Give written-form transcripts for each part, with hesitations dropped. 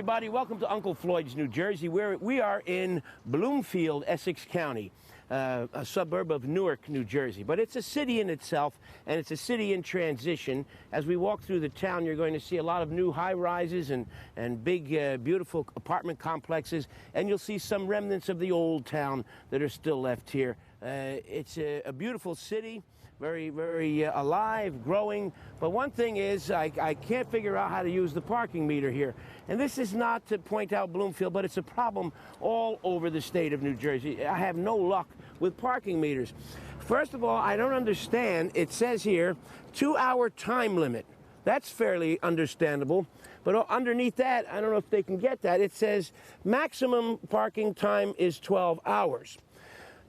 everybody. Welcome to Uncle Floyd's New Jersey. We are in Bloomfield, Essex County, a suburb of Newark, New Jersey. But it's a city in itself, and it's a city in transition. As we walk through the town, you're going to see a lot of new high-rises and big, beautiful apartment complexes, and you'll see some remnants of the old town that are still left here. It's a beautiful city. Very, very alive, growing. But one thing is, I can't figure out how to use the parking meter here. And this is not to point out Bloomfield, but it's a problem all over the state of New Jersey. I have no luck with parking meters. First of all, I don't understand. It says here, 2-hour time limit. That's fairly understandable. But underneath that, I don't know if they can get that. It says maximum parking time is 12 hours.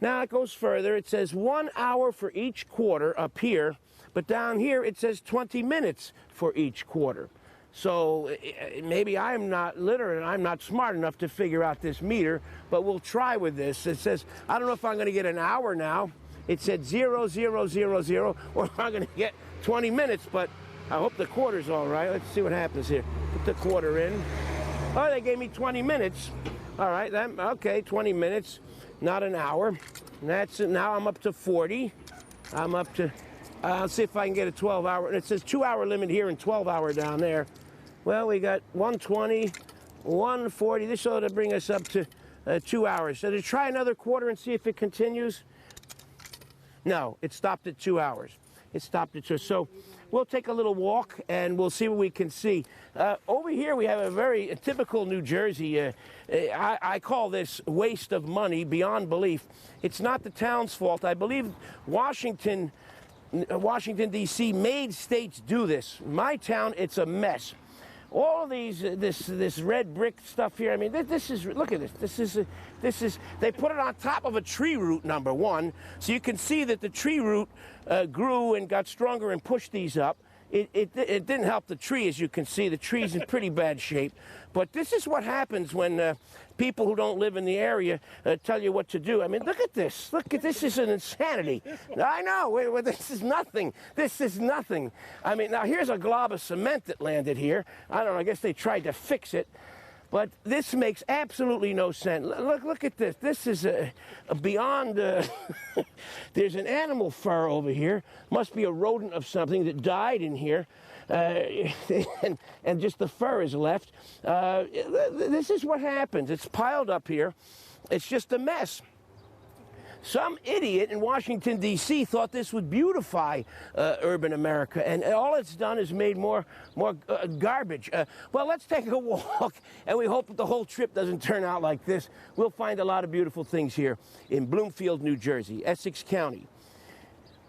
Now it goes further. It says 1 hour for each quarter up here, but down here it says 20 minutes for each quarter. So maybe I'm not literate and I'm not smart enough to figure out this meter, but we'll try with this. It says, I don't know if I'm going to get an hour now. It said 0, 0, 0, 0, or I'm going to get 20 minutes, but I hope the quarter's all right. Let's see what happens here. Put the quarter in. Oh, they gave me 20 minutes. All right, okay, 20 minutes. Not an hour. That's it. Now I'm up to 40. I'm up to, I'll see if I can get a 12-hour. It says 2-hour limit here and 12-hour down there. Well, we got 120, 140. This ought to bring us up to 2 hours. So to try another quarter and see if it continues? No, it stopped at 2 hours. It stopped at 2. So we'll take a little walk and we'll see what we can see. Over here we have a typical New Jersey. I call this waste of money beyond belief. It's not the town's fault. I believe Washington, D.C. made states do this. My town, it's a mess. All of this red brick stuff here. I mean, this is, look at this. This is. They put it on top of a tree root, number one, so you can see that the tree root grew and got stronger and pushed these up. It didn't help the tree, as you can see. The tree's in pretty bad shape. But this is what happens when people who don't live in the area tell you what to do. I mean, look at this. Look at this. Is an insanity. I know. This is nothing. This is nothing. I mean, now here's a glob of cement that landed here. I don't know. I guess they tried to fix it. But this makes absolutely no sense. Look at this. This is beyond... there's an animal fur over here. Must be a rodent of something that died in here. And just the fur is left. This is what happens. It's piled up here. It's just a mess. Some idiot in Washington, D.C. thought this would beautify urban America, and all it's done is made more garbage. Well, let's take a walk, and we hope that the whole trip doesn't turn out like this. We'll find a lot of beautiful things here in Bloomfield, New Jersey, Essex County.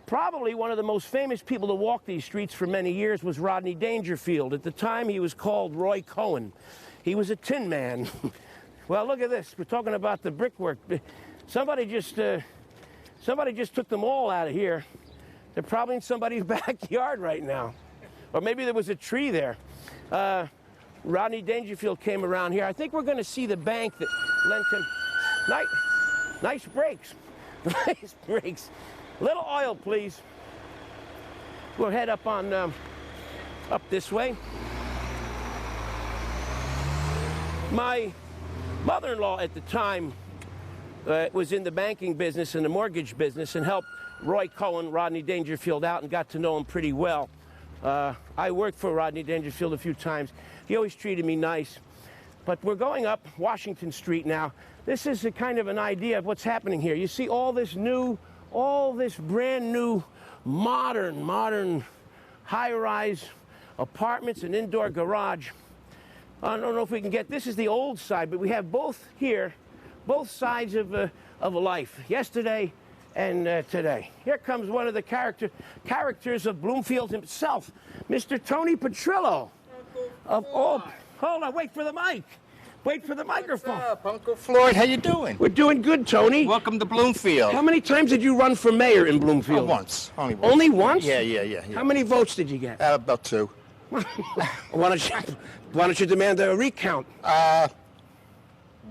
Probably one of the most famous people to walk these streets for many years was Rodney Dangerfield. At the time, he was called Roy Cohen. He was a tin man. Well, look at this. We're talking about the brickwork. Somebody just took them all out of here. They're probably in somebody's backyard right now. Or maybe there was a tree there. Rodney Dangerfield came around here. I think we're going to see the bank that lent him. Nice brakes. Nice brakes. Little oil, please. We'll head up on, up this way. My mother-in-law at the time was in the banking business and the mortgage business and helped Roy Cohen, Rodney Dangerfield, out and got to know him pretty well. I worked for Rodney Dangerfield a few times. He always treated me nice. But we're going up Washington Street now. This is a kind of an idea of what's happening here. You see all this brand new, modern high-rise apartments and indoor garage. I don't know if we can get, this is the old side, but we have both here, both sides of life, yesterday and today. Here comes one of the characters of Bloomfield himself, Mr. Tony Petrillo. Hold on, wait for the mic. Wait for the microphone. What's up, Uncle Floyd? How you doing? We're doing good, Tony. Welcome to Bloomfield. How many times did you run for mayor in Bloomfield? Once. Only once. Only once? Yeah. How many votes did you get? About 2. Why don't you demand a recount?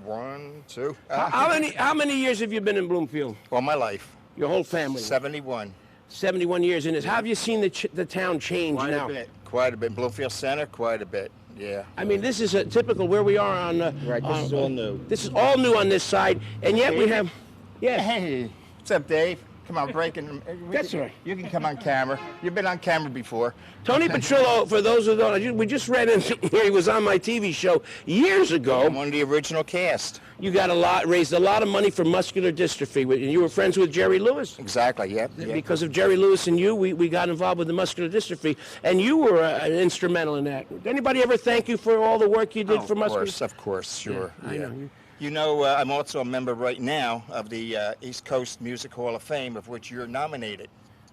1, 2. How many years have you been in Bloomfield? All my life. Your whole family? 71. 71 years in this. How have you seen the town change now? Quite a bit. Bloomfield Center, quite a bit. Yeah. I mean, this is a typical where we are on. Right, this is all new. This is all new on this side, and yet we have. Yeah. Hey, what's up, Dave? Come on, breaking. That's all right. You can come on camera. You've been on camera before. Tony Petrillo, for those who don't know, we just read into here. He was on my TV show years ago. I'm one of the original cast. You got raised a lot of money for muscular dystrophy. And you were friends with Jerry Lewis. Exactly. Yep. Because of Jerry Lewis and you, we got involved with the muscular dystrophy, and you were instrumental in that. Did anybody ever thank you for all the work you did for muscular? Of course, sure. Yeah, I know. You know, I'm also a member right now of the East Coast Music Hall of Fame, of which you're nominated.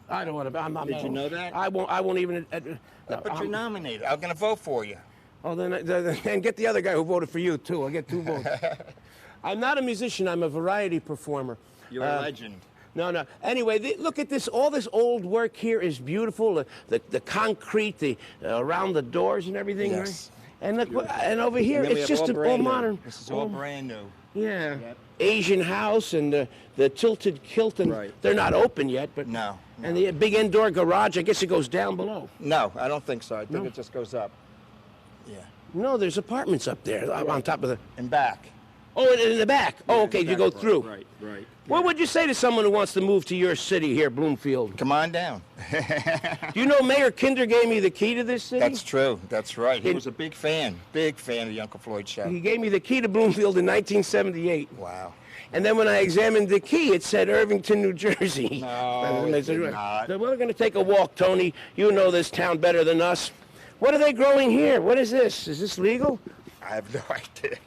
I don't want to. Did you know that? I won't even. No, but you're nominated. I'm going to vote for you. Oh, then get the other guy who voted for you too. I'll get 2 votes. I'm not a musician. I'm a variety performer. You're a legend. No. Anyway, look at this. All this old work here is beautiful. The concrete, the around the doors and everything. Yes. Right? And look, and over here, it's just all modern. This is all brand new. Yeah. Yep. Asian house and the tilted kilt, and Right. they're not open yet, but No. And the big indoor garage. I guess it goes down below. No, I don't think so. I think it just goes up. Yeah. No, there's apartments up there on top of the. And back. Oh, in the back. Oh, okay. You go through. Right. What would you say to someone who wants to move to your city here, Bloomfield? Come on down. Do you know Mayor Kinder gave me the key to this city? That's true. That's right. He was a big fan of the Uncle Floyd show. He gave me the key to Bloomfield in 1978. Wow. And then when I examined the key, it said Irvington, New Jersey. No, it did not. So we're going to take a walk, Tony. You know this town better than us. What are they growing here? What is this? Is this legal? I have no idea.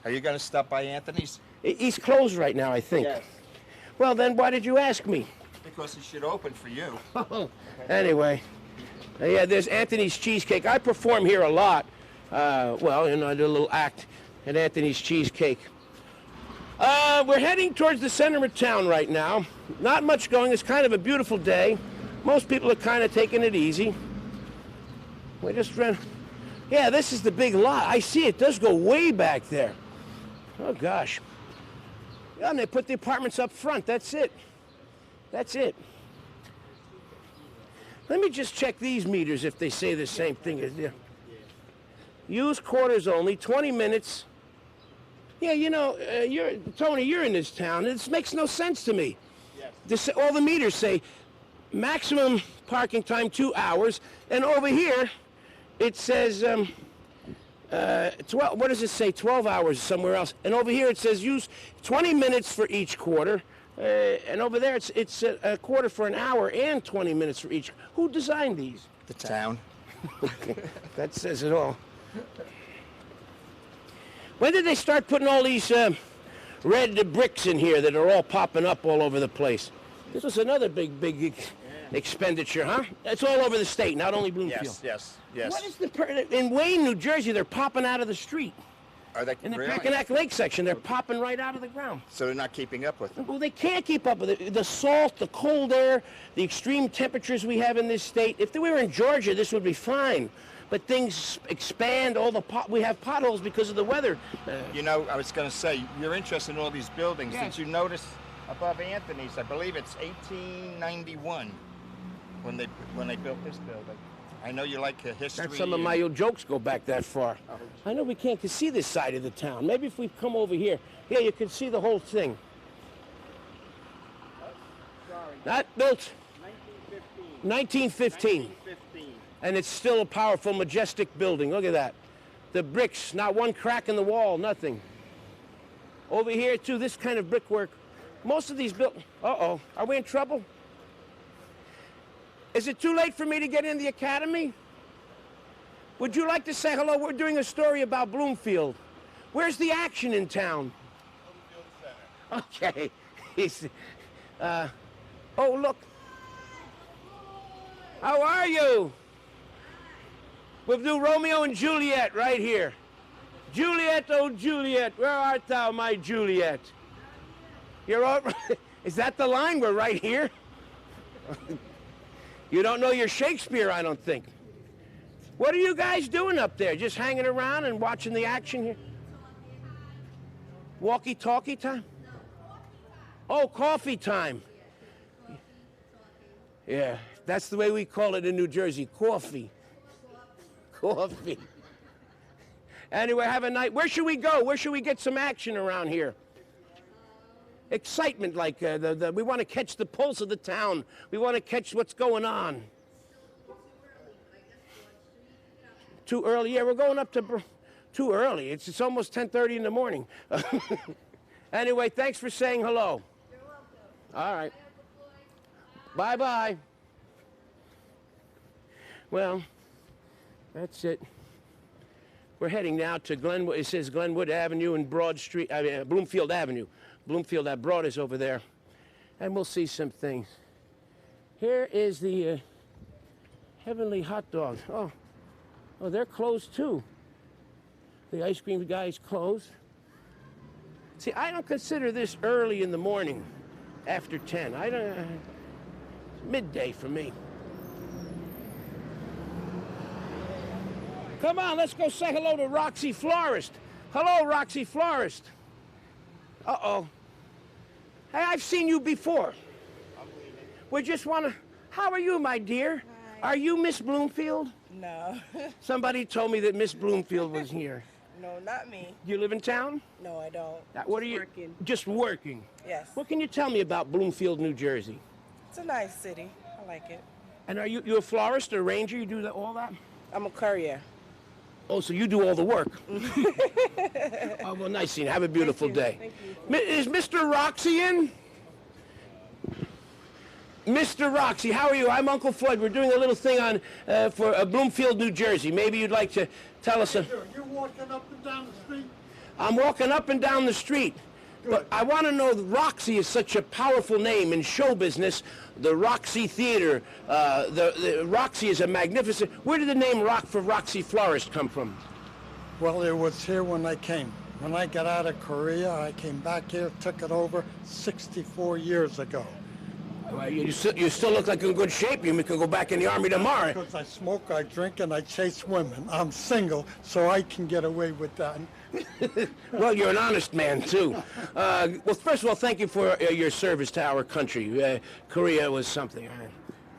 Are you going to stop by Anthony's? He's closed right now, I think. Yes. Well, then why did you ask me? Because he should open for you. Anyway, yeah, there's Anthony's Cheesecake. I perform here a lot. Well, you know, I do a little act at Anthony's Cheesecake. We're heading towards the center of town right now. Not much going. It's kind of a beautiful day. Most people are kind of taking it easy. We just ran. Yeah, this is the big lot. I see it does go way back there. Oh, gosh. Yeah, and they put the apartments up front. That's it. That's it. Let me just check these meters if they say the same thing as you. Use quarters only, 20 minutes. Yeah, you know, Tony, you're in this town. This makes no sense to me. Yes. All the meters say maximum parking time 2 hours, and over here it says 12. What does it say? 12 hours somewhere else. And over here it says use 20 minutes for each quarter, and over there it's a quarter for an hour and 20 minutes for each. Who designed these? The town. That says it all. When did they start putting all these red bricks in here that are all popping up all over the place? This was another big expenditure, huh? It's all over the state, not only Bloomfield. Yes. What is in Wayne, New Jersey, they're popping out of the street. Are they In the really? Packanack Lake section, they're popping right out of the ground. So they're not keeping up with it. Well, they can't keep up with it. The salt, the cold air, the extreme temperatures we have in this state. If we were in Georgia, this would be fine. But things expand. We have potholes because of the weather. You know, I was going to say, you're interested in all these buildings. Yes. Did you notice above Anthony's, I believe it's 1891 when they built this building. I know you like history. Some of my old jokes go back that far. I know we can't see this side of the town. Maybe if we come over here, yeah, you can see the whole thing. Not built 1915. And it's still a powerful, majestic building. Look at that. The bricks, not one crack in the wall, nothing. Over here, too, this kind of brickwork. Most of these Uh-oh, are we in trouble? Is it too late for me to get in the academy? Would you like to say hello? We're doing a story about Bloomfield. Where's the action in town? Okay. Oh, look. How are you? We'll do Romeo and Juliet right here. Juliet, oh Juliet, where art thou, my Juliet? You're all right. Is that the line? We're right here? You don't know your Shakespeare, I don't think. What are you guys doing up there? Just hanging around and watching the action here? Walkie-talkie time? Oh, coffee time. Yeah, that's the way we call it in New Jersey, coffee. Coffee. Anyway, have a night. Where should we go? Where should we get some action around here? Excitement, like we want to catch the pulse of the town. We want to catch what's going on. Too early? Yeah, we're going up to... Too early. It's almost 10:30 in the morning. Anyway, thanks for saying hello. You're welcome. All right. Bye-bye. Well, that's it. We're heading now to Glenwood. It says Glenwood Avenue and Broad Street, Bloomfield Avenue. Bloomfield, that Broad is over there. And we'll see some things. Here is the Heavenly Hot Dog. Oh, they're closed too. The ice cream guy's closed. See, I don't consider this early in the morning, after 10. I don't. Midday for me. Come on, let's go say hello to Roxy Florist. Hello, Roxy Florist. Uh-oh. Hey, I've seen you before. We just want to... How are you, my dear? Hi. Are you Miss Bloomfield? No. Somebody told me that Miss Bloomfield was here. No, not me. You live in town? No, I don't. What are you? Working. Just working. Yes. What can you tell me about Bloomfield, New Jersey? It's a nice city. I like it. And are you a florist or a ranger? You do all that? I'm a courier. Oh, so you do all the work. Oh, well, nice seeing you. Have a beautiful day. Thank you. Is Mr. Roxy in? Mr. Roxy, how are you? I'm Uncle Floyd. We're doing a little thing on for Bloomfield, New Jersey. Maybe you'd like to tell us a... You're walking up and down the street? I'm walking up and down the street. But I want to know that Roxy is such a powerful name in show business. The Roxy Theater, the Roxy is a magnificent... Where did the name Roxy Florist come from? Well, it was here when I came. When I got out of Korea, I came back here, took it over 64 years ago. Well, you still look like in good shape. You could go back in the Army tomorrow. Because I smoke, I drink, and I chase women. I'm single, so I can get away with that. Well, you're an honest man, too. Well, first of all, thank you for your service to our country. Korea was something.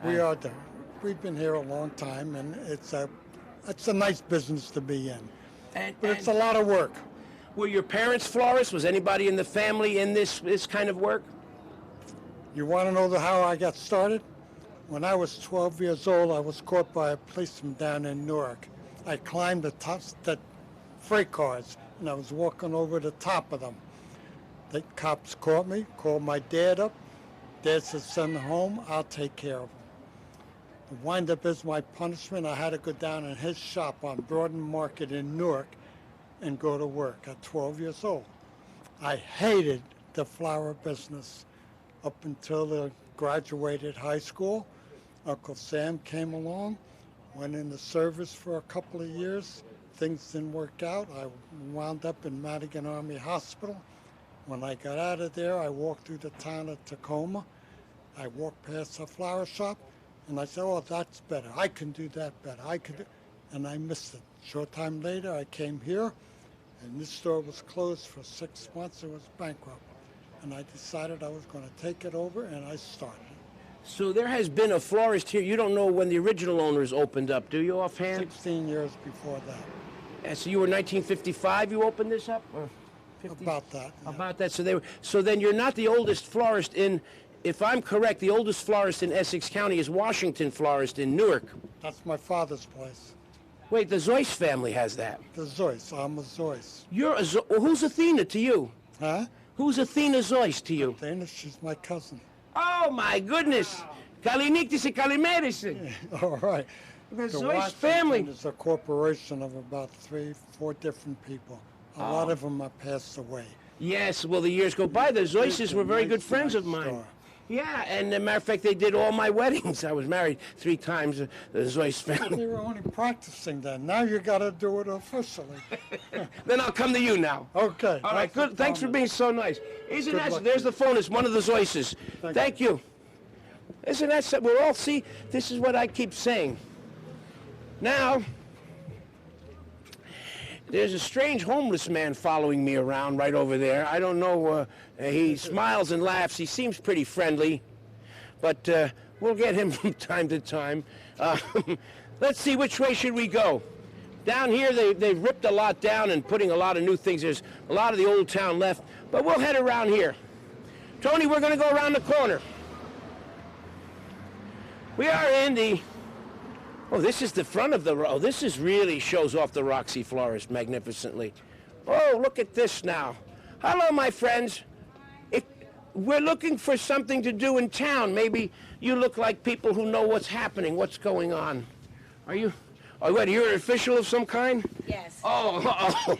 We are there. We've been here a long time, and it's a nice business to be in. But it's a lot of work. Were your parents florists? Was anybody in the family in this kind of work? You want to know how I got started? When I was 12 years old, I was caught by a policeman down in Newark. I climbed the freight cars, and I was walking over the top of them. The cops caught me, called my dad up. Dad said, send him home, I'll take care of him. The wind-up is my punishment. I had to go down in his shop on Broaden Market in Newark and go to work at 12 years old. I hated the flower business up until I graduated high school. Uncle Sam came along, went in the service for a couple of years. Things didn't work out. I wound up in Madigan Army Hospital. When I got out of there, I walked through the town of Tacoma. I walked past a flower shop, and I said, oh, that's better. I can do that better. And I missed it. Short time later, I came here, and this store was closed for 6 months. It was bankrupt. And I decided I was going to take it over, and I started. So there has been a florist here. You don't know when the original owners opened up, do you, offhand? 16 years before that. And so you were 1955 you opened this up? Or 50? About that. Yeah. About that. So then you're not the oldest florist in, if I'm correct, the oldest florist in Essex County is Washington Florist in Newark. That's my father's place. Wait, the Zoyce family has that. The Zoyce. I'm a Zoyce. You're well, who's Athena to you? Huh? Who's Athena Zoyce to you? Athena, she's my cousin. Oh, my goodness. Kaliniktis and Kalimeris. All right. The Zoyce Washington family. is a corporation of about 3, 4 different people. A lot of them have passed away. Yes, well, the years go by. The Zoyces It's a were very nice, good friends nice of mine. store. Yeah, and as a matter of fact, they did all my weddings. I was married 3 times, the Zoyce family. You were only practicing then. Now you got to do it officially. Then I'll come to you now. Okay. All right, good. Thanks for being so nice. Isn't Good that, luck there's to the phone. It's one of the Zoyces. Thank you. Isn't that, we're all, see, this is what I keep saying. Now, there's a strange homeless man following me around right over there. I don't know, he smiles and laughs. He seems pretty friendly, but we'll get him from time to time. Let's see, which way should we go? Down here, they've ripped a lot down and putting a lot of new things. There's a lot of the old town left, but we'll head around here. Tony, we're going to go around the corner. We are in the... Oh, this is the front of the... Oh, this is really shows off the Roxy Florist magnificently. Oh, look at this now. Hello, my friends. We're looking for something to do in town. Maybe you look like people who know what's happening, what's going on. Are you... Oh, what, you're an official of some kind? Yes. Oh.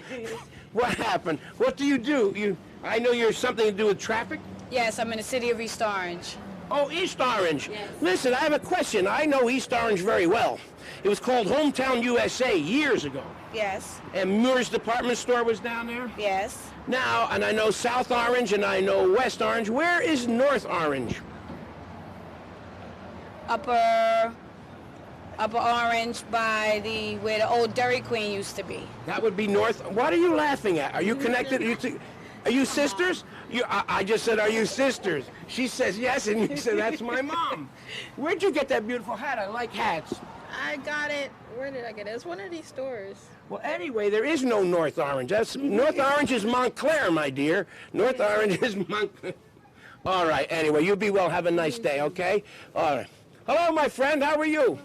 What happened? What do? I know you're something to do with traffic? Yes, I'm in the city of East Orange. Oh, East Orange. Yes. Listen, I have a question. I know East Orange very well. It was called Hometown USA years ago. Yes. And Muir's department store was down there? Yes. Now, and I know South Orange and I know West Orange. Where is North Orange? Upper Orange by where the old Dairy Queen used to be. That would be North. What are you laughing at? Are you connected? Are you sisters? I just said, are you sisters? She says yes, and you said, that's my mom. Where'd you get that beautiful hat? I like hats. I got it. Where did I get it? It's one of these stores. Well, anyway, there is no North Orange. North Orange is Montclair, my dear. North Orange is Montclair. All right, anyway, you be well. Have a nice day, okay? All right. Hello, my friend. How are you?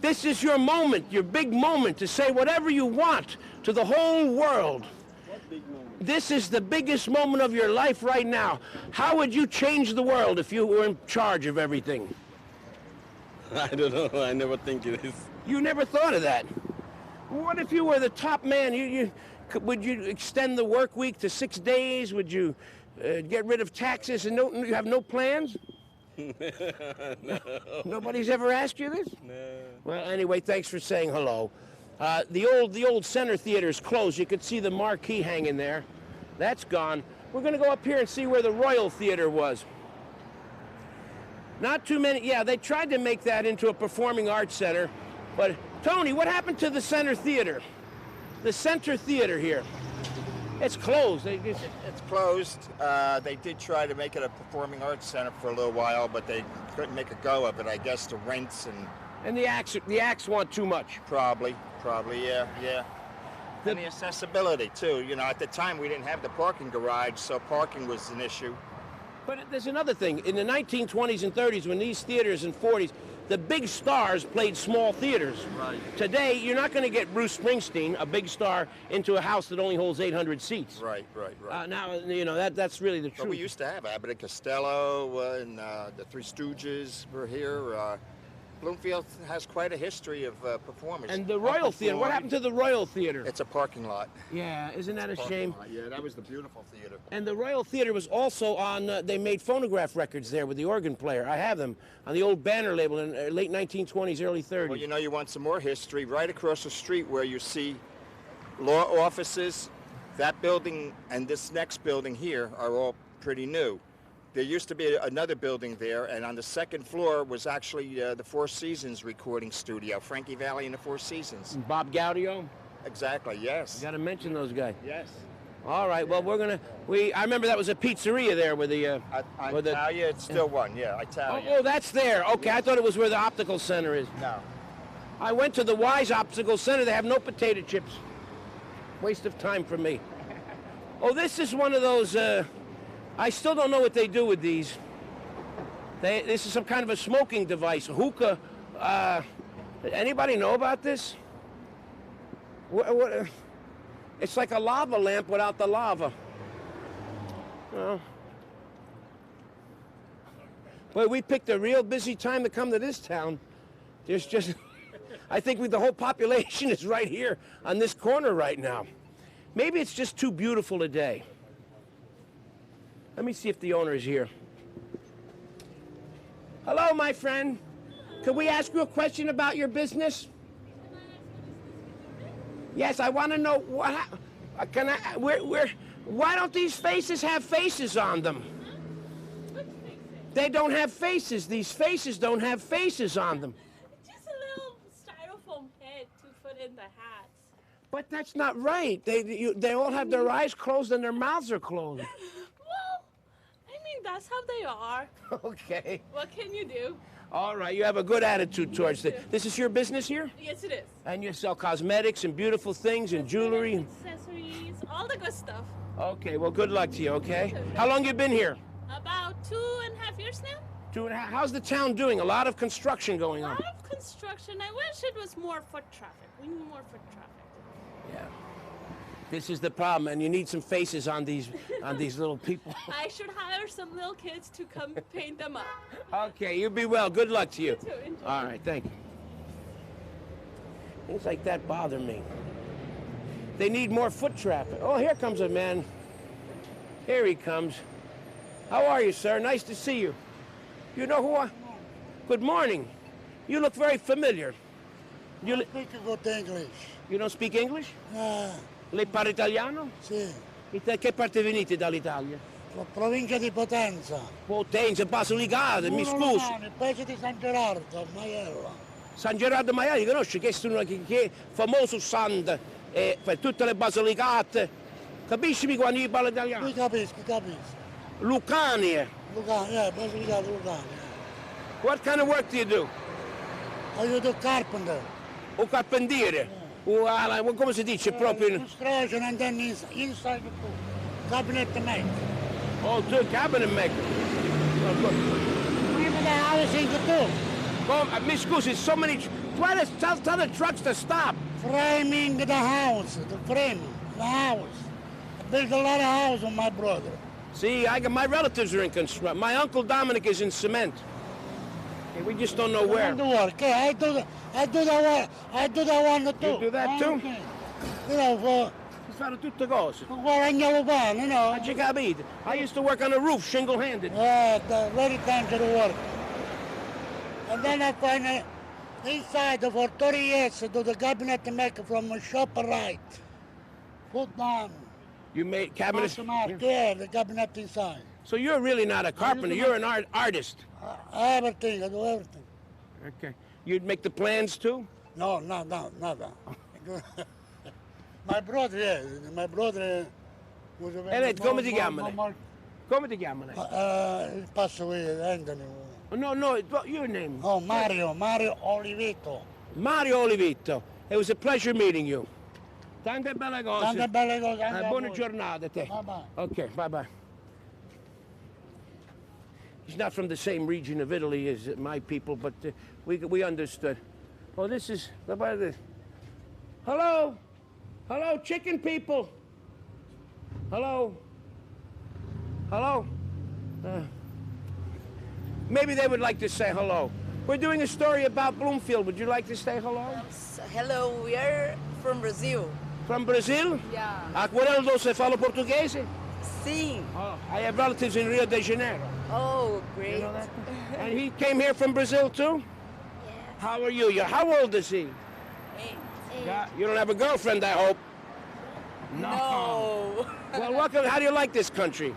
This is your moment, your big moment to say whatever you want to the whole world. What big moment? This is the biggest moment of your life right now. How would you change the world if you were in charge of everything? I don't know. I never think it is. You never thought of that. What if you were the top man? Would you extend the work week to 6 days? Would you get rid of taxes and you have no plans? No. Nobody's ever asked you this? No. Well, anyway, thanks for saying hello. The old Center Theater is closed. You could see the marquee hanging there. That's gone. We're going to go up here and see where the Royal Theater was. Not too many. Yeah, they tried to make that into a performing arts center. But, Tony, what happened to the Center Theater? The Center Theater here. It's closed. It's closed. They did try to make it a performing arts center for a little while, but they couldn't make a go of it. I guess the rents And the acts want too much. probably, yeah. And the accessibility too. You know, at the time we didn't have the parking garage, so parking was an issue. But there's another thing. In the 1920s and 30s, when these theaters and 40s, the big stars played small theaters. Right. Today, you're not going to get Bruce Springsteen, a big star, into a house that only holds 800 seats. Right. Now, you know, that's really the truth. But we used to have Abbott and Costello and the Three Stooges were here. Bloomfield has quite a history of performers. And the Royal Theater, what happened to the Royal Theater? It's a parking lot. Yeah, isn't that a shame? Yeah, that was the beautiful theater. And the Royal Theater was also on, they made phonograph records there with the organ player. I have them on the old banner label in late 1920s, early 30s. Well, you know, you want some more history, right across the street where you see law offices, that building and this next building here are all pretty new. There used to be another building there, and on the second floor was actually the Four Seasons recording studio, Frankie Valli and the Four Seasons. Bob Gaudio? Exactly, yes. Got to mention those guys. Yes. All right, well, I remember that was a pizzeria there with the... Italia, it's still one, yeah, Italia. Oh, that's there. Okay, I thought it was where the optical center is. No. I went to the Wise Optical Center. They have no potato chips. Waste of time for me. Oh, this is one of those... I still don't know what they do with these. This is some kind of a smoking device, a hookah. Anybody know about this? It's like a lava lamp without the lava. Well, boy, we picked a real busy time to come to this town. There's just, I think the whole population is right here on this corner right now. Maybe it's just too beautiful a day. Let me see if the owner is here. Hello, my friend. Could we ask you a question about your business? Yes, I want to know why don't these faces have faces on them? They don't have faces. These faces don't have faces on them. Just a little styrofoam head to put in the hats. But that's not right. They all have their eyes closed and their mouths are closed. Well, I mean, think that's how they are. Okay. What can you do? All right, you have a good attitude towards it. This is your business here? Yes, it is. And you sell cosmetics and beautiful things and jewelry? Accessories, all the good stuff. Okay, well, good luck to you, okay? How long you been here? About 2.5 years now. 2.5. How's the town doing? A lot of construction going A on. lot of construction. I wish it was more foot traffic. We need more foot traffic. Yeah. This is the problem, and you need some faces on these little people. I should hire some little kids to come paint them up. Okay, you be well. Good luck to you. You too. Enjoy. All right, thank you. Things like that bother me. They need more foot traffic. Oh, here comes a man. Here he comes. How are you, sir? Nice to see you. You know who I... Good morning. You look very familiar. You, Speak good English. you don't speak English? Ah, Lei parla italiano? sì. E da che parte venite dall'Italia? Provincia di Potenza. Potenza, Basilicata, mi scusi. Il paese di San Gerardo, Maiella. San Gerardo Maiali, conosci che è famoso santo per tutte le Basilicate. Capisci quando io parlo italiano? Qui capisco. Lucania. Lucania, Basilicata Lucania. What kind of work do you do? Aiuto carpenter. Un carpentiere? Come si dice proprio? Construction and then inside the pool. Cabinet make. Oh, tu cabinet maker. Oh, good. Even the housing too. Mi scusi, so many... Tell the trucks to stop. Framing the house, the frame, the house. I built a lot of house on my brother. See, my relatives are in construction. My uncle Dominic is in cement. Okay, we just don't know where. I do work. I do the one too. You do that too? Okay. You know, for Si fanno tutte cose. guadagnare pane, you know. Hai capito? I used to work on a roof, shingle-handed. Very dangerous work. And then I find inside for 30 years do the cabinet make from a shop right. Put down. You made cabinets? Yeah, the cabinet inside. So you're really not a carpenter, you're an artist. Everything, I do everything. Okay. You'd make the plans too? No, nada. My brother, yeah, my brother was a very... Come ti chiamano? Come ti chiamano? He passed away, Anthony. No, your name. Oh, Mario Olivito. Mario Olivito. It was a pleasure meeting you. Tante belle cose. Tante belle cose anche a Buona voi. giornata a te. Bye-bye. Okay, bye-bye. He's not from the same region of Italy as my people, but we understood. Oh, this is... Hello? Hello, chicken people? Hello? Hello? Maybe they would like to say hello. We're doing a story about Bloomfield. Would you like to say hello? Hello, we are from Brazil. From Brazil? Yeah. A quello se fala portuguese? Sim. Oh, I have relatives in Rio de Janeiro. Oh, great. You know that? And he came here from Brazil too? Yes. How are you? How old is he? Yeah, you don't have a girlfriend, I hope. No. Well, how do you like this country?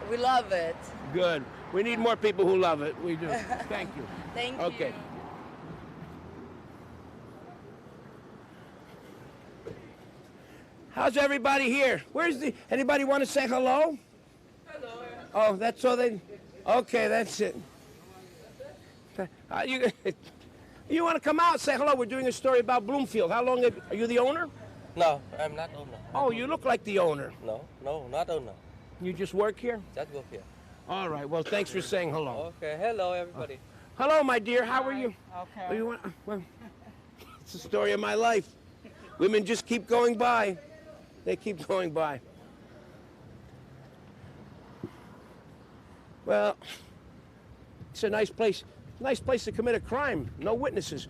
We love it. Good. We need more people who love it. We do. Thank you. Thank Okay. you. How's everybody here? Anybody want to say hello? Hello. Oh, that's all they... Okay, that's it. You want to come out and say hello? We're doing a story about Bloomfield. How long are you the owner? No, I'm not owner. Oh, you look like the owner. No, not owner. You just work here? Just work here. All right. Well, thanks for saying hello. Okay, hello everybody. Hello, my dear. How are you? Okay. Oh, you want, well, it's the story of my life. Women just keep going by. They keep going by. Well, it's a nice place. Nice place to commit a crime. No witnesses.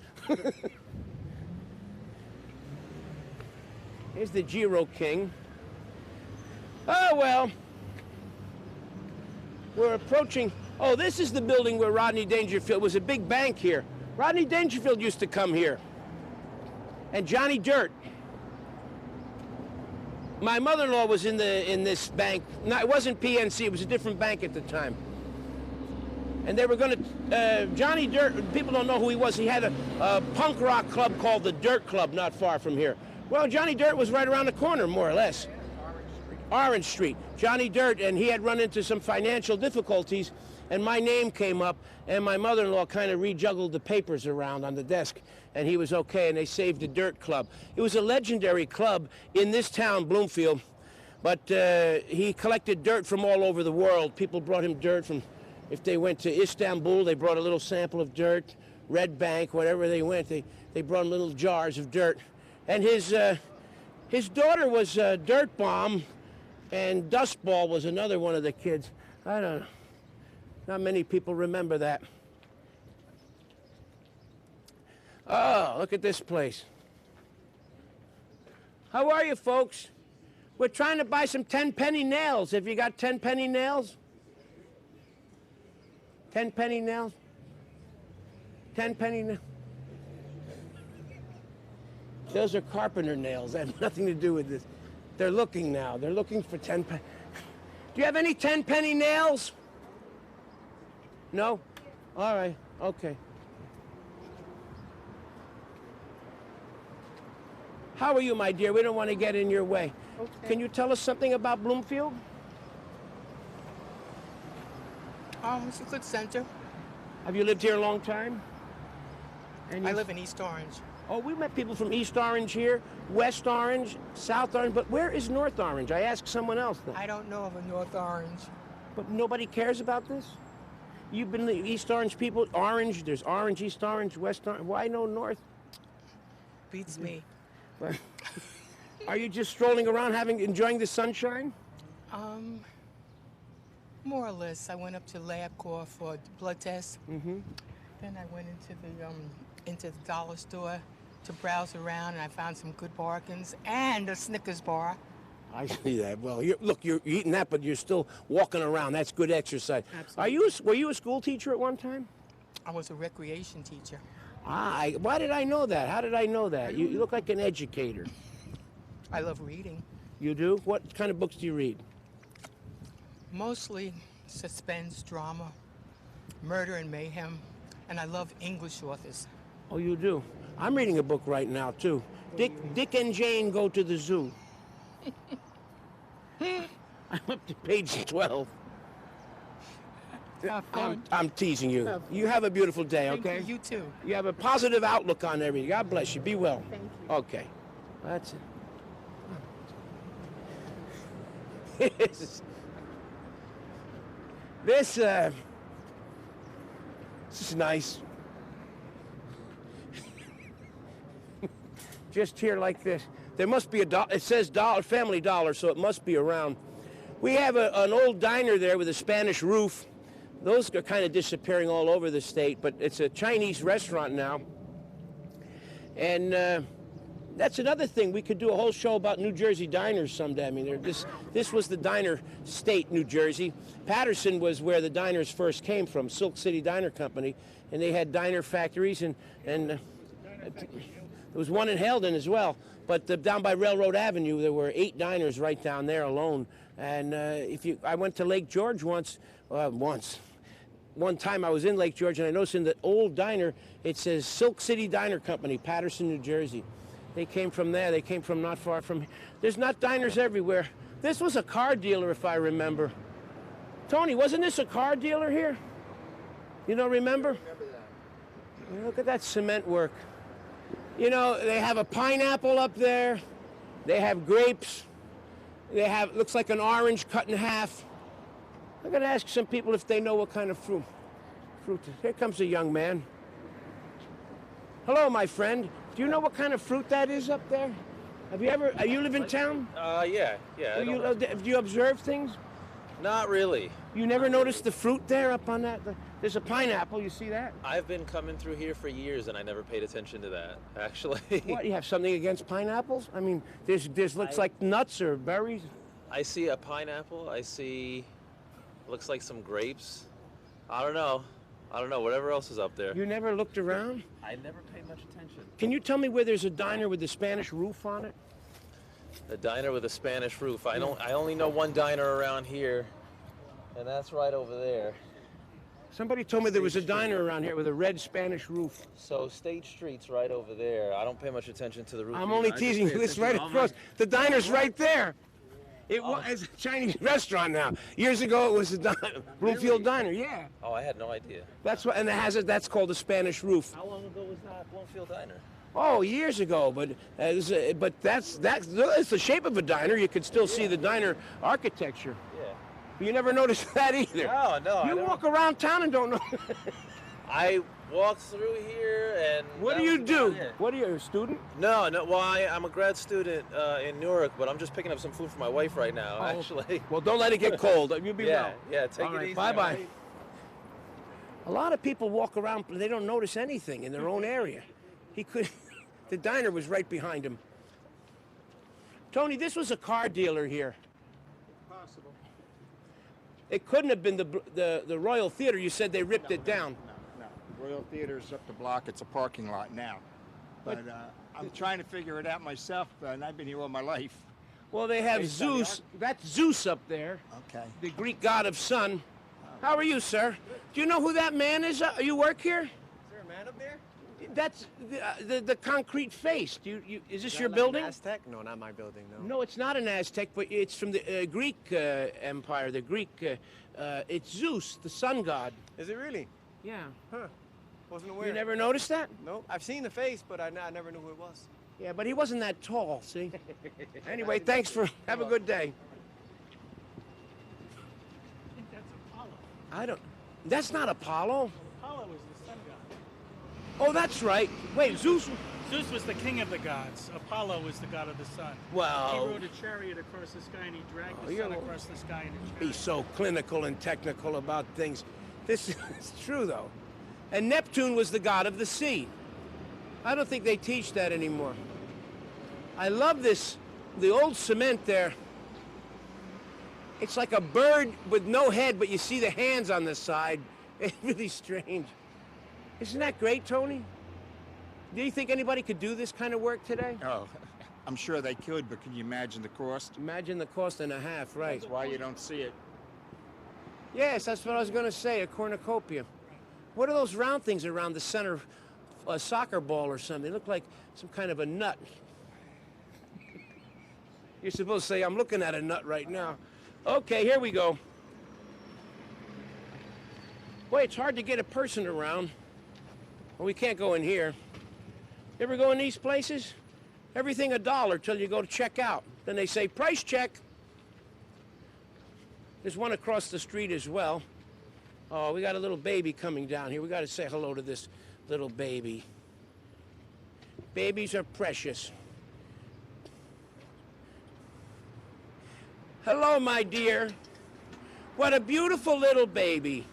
Here's the Giro King. Oh, well. We're approaching... Oh, this is the building where Rodney Dangerfield was a big bank here. Rodney Dangerfield used to come here. And Johnny Dirt. My mother-in-law was in this bank. No, it wasn't PNC. It was a different bank at the time. And they were going to... Johnny Dirt, people don't know who he was. He had a punk rock club called the Dirt Club not far from here. Well, Johnny Dirt was right around the corner, more or less. Orange Street. Johnny Dirt, and he had run into some financial difficulties, and my name came up, and my mother-in-law kind of rejuggled the papers around on the desk, and he was okay, and they saved the Dirt Club. It was a legendary club in this town, Bloomfield, but he collected dirt from all over the world. People brought him dirt from, if they went to Istanbul, they brought a little sample of dirt. Red Bank, wherever they went, they brought him little jars of dirt. And his daughter was Dirt Bomb, and Dust Ball was another one of the kids. I don't know. Not many people remember that. Oh, look at this place. How are you, folks? We're trying to buy some 10-penny nails. Have you got 10-penny nails? 10-penny nails? 10-penny nails? Those are carpenter nails. That have nothing to do with this. They're looking now. They're looking for 10-penny. Do you have any 10-penny nails? No? All right. Okay. How are you, my dear? We don't want to get in your way. Okay. Can you tell us something about Bloomfield? It's a good center. Have you lived here a long time? I live in East Orange. Oh, we met people from East Orange here, West Orange, South Orange, but where is North Orange? I asked someone else. I don't know of a North Orange. But nobody cares about this? You've been the East Orange people, Orange, there's Orange, East Orange, West Orange. Why no North? Beats me. Are you just strolling around enjoying the sunshine? More or less. I went up to LabCorp for a blood test. Mm-hmm. Then I went into the dollar store to browse around, and I found some good bargains and a Snickers bar. I see that. Well, you're eating that, but you're still walking around. That's good exercise. Absolutely. Were you a school teacher at one time? I was a recreation teacher. Why did I know that? How did I know that? You look like an educator. I love reading. You do? What kind of books do you read? Mostly suspense, drama, murder and mayhem, and I love English authors. Oh, you do? I'm reading a book right now, too. Dick and Jane Go to the Zoo. I'm up to page 12. Have fun. I'm teasing you. You have a beautiful day, okay? Thank you. You too. You have a positive outlook on everything. God bless you. Be well. Thank you. Okay. That's it. This is nice. Just here like this. There must be it says Family Dollar, so it must be around. We have an old diner there with a Spanish roof. Those are kind of disappearing all over the state, but it's a Chinese restaurant now. And that's another thing. We could do a whole show about New Jersey diners someday. I mean, this was the diner state, New Jersey. Patterson was where the diners first came from, Silk City Diner Company, and they had diner factories, and there was one in Halden as well. But down by Railroad Avenue, there were 8 diners right down there alone. And I went to Lake George once. One time I was in Lake George, and I noticed in the old diner, it says Silk City Diner Company, Patterson, New Jersey. They came from there. They came from not far from here. There's not diners everywhere. This was a car dealer, if I remember. Tony, wasn't this a car dealer here? You don't remember? I remember that. Look at that cement work. You know, they have a pineapple up there. They have grapes. They have, looks like an orange cut in half. I'm going to ask some people if they know what kind of fruit. Here comes a young man. Hello, my friend. Do you know what kind of fruit that is up there? You live in town? Yeah. Do you observe things? Not really. You never noticed the fruit there up on that? There's a pineapple, you see that? I've been coming through here for years and I never paid attention to that, actually. What, you have something against pineapples? I mean, there's looks like nuts or berries. I see a pineapple, I see, looks like some grapes. I don't know, whatever else is up there. You never looked around? I never paid much attention. Can you tell me where there's a diner with a Spanish roof on it? A diner with a Spanish roof. I only know one diner around here, and that's right over there. Somebody told me there was a diner around here with a red Spanish roof. So State Street's right over there. I don't pay much attention to the roof. I'm only teasing you. It's right across. The diner's right there. It's a Chinese restaurant now. Years ago, it was a Bloomfield diner. Yeah. Oh, I had no idea. That's what, and it has that's called a Spanish roof. How long ago was that Bloomfield Diner? Oh, years ago, but that's it's the shape of a diner. You could still see the diner architecture. Yeah. But you never noticed that either. No. You walk around town and don't know. I walked through here and. What do you do? What are you, a student? No. Well, I'm a grad student in Newark, but I'm just picking up some food for my wife right now, actually. Well, don't let it get cold. You'll be well. Yeah, take it easy. Bye-bye. Right? A lot of people walk around, they don't notice anything in their own area. The diner was right behind him. Tony, this was a car dealer here. Possible. It couldn't have been the Royal Theater. You said they ripped it down. No. Royal Theater's up the block. It's a parking lot now. But I'm trying to figure it out myself, and I've been here all my life. Well, they have Zeus. That's Zeus up there. Okay. The Greek god of sun. How are you, sir? Do you know who that man is? You work here? Is there a man up there? That's the concrete face. Is this your building? Aztec? No, not my building. No. No, it's not an Aztec, but it's from the Greek Empire. The Greek. It's Zeus, the sun god. Is it really? Yeah. Huh. Wasn't aware. You never noticed that? No. I've seen the face, but I never knew who it was. Yeah, but he wasn't that tall. See. Anyway, thanks for. Have a good day. I think that's Apollo. I don't. That's not Apollo. Apollo was the sun god. Oh, that's right. Wait, Zeus. Zeus was the king of the gods. Apollo was the god of the sun. Well, he rode a chariot across the sky and he dragged the sun across the sky in a chariot. Be so clinical and technical about things. This is true, though. And Neptune was the god of the sea. I don't think they teach that anymore. I love this, the old cement there. It's like a bird with no head, but you see the hands on the side. It's really strange. Isn't that great, Tony? Do you think anybody could do this kind of work today? Oh, I'm sure they could, but can you imagine the cost? Imagine the cost and a half, right? That's why you don't see it. Yes, that's what I was going to say, a cornucopia. What are those round things around the center of a soccer ball or something? They look like some kind of a nut. You're supposed to say, I'm looking at a nut right now. Okay, here we go. Boy, it's hard to get a person around. Well, we can't go in here. You ever go in these places? Everything $1 till you go to check out. Then they say, price check. There's one across the street as well. Oh, we got a little baby coming down here. We got to say hello to this little baby. Babies are precious. Hello, my dear. What a beautiful little baby.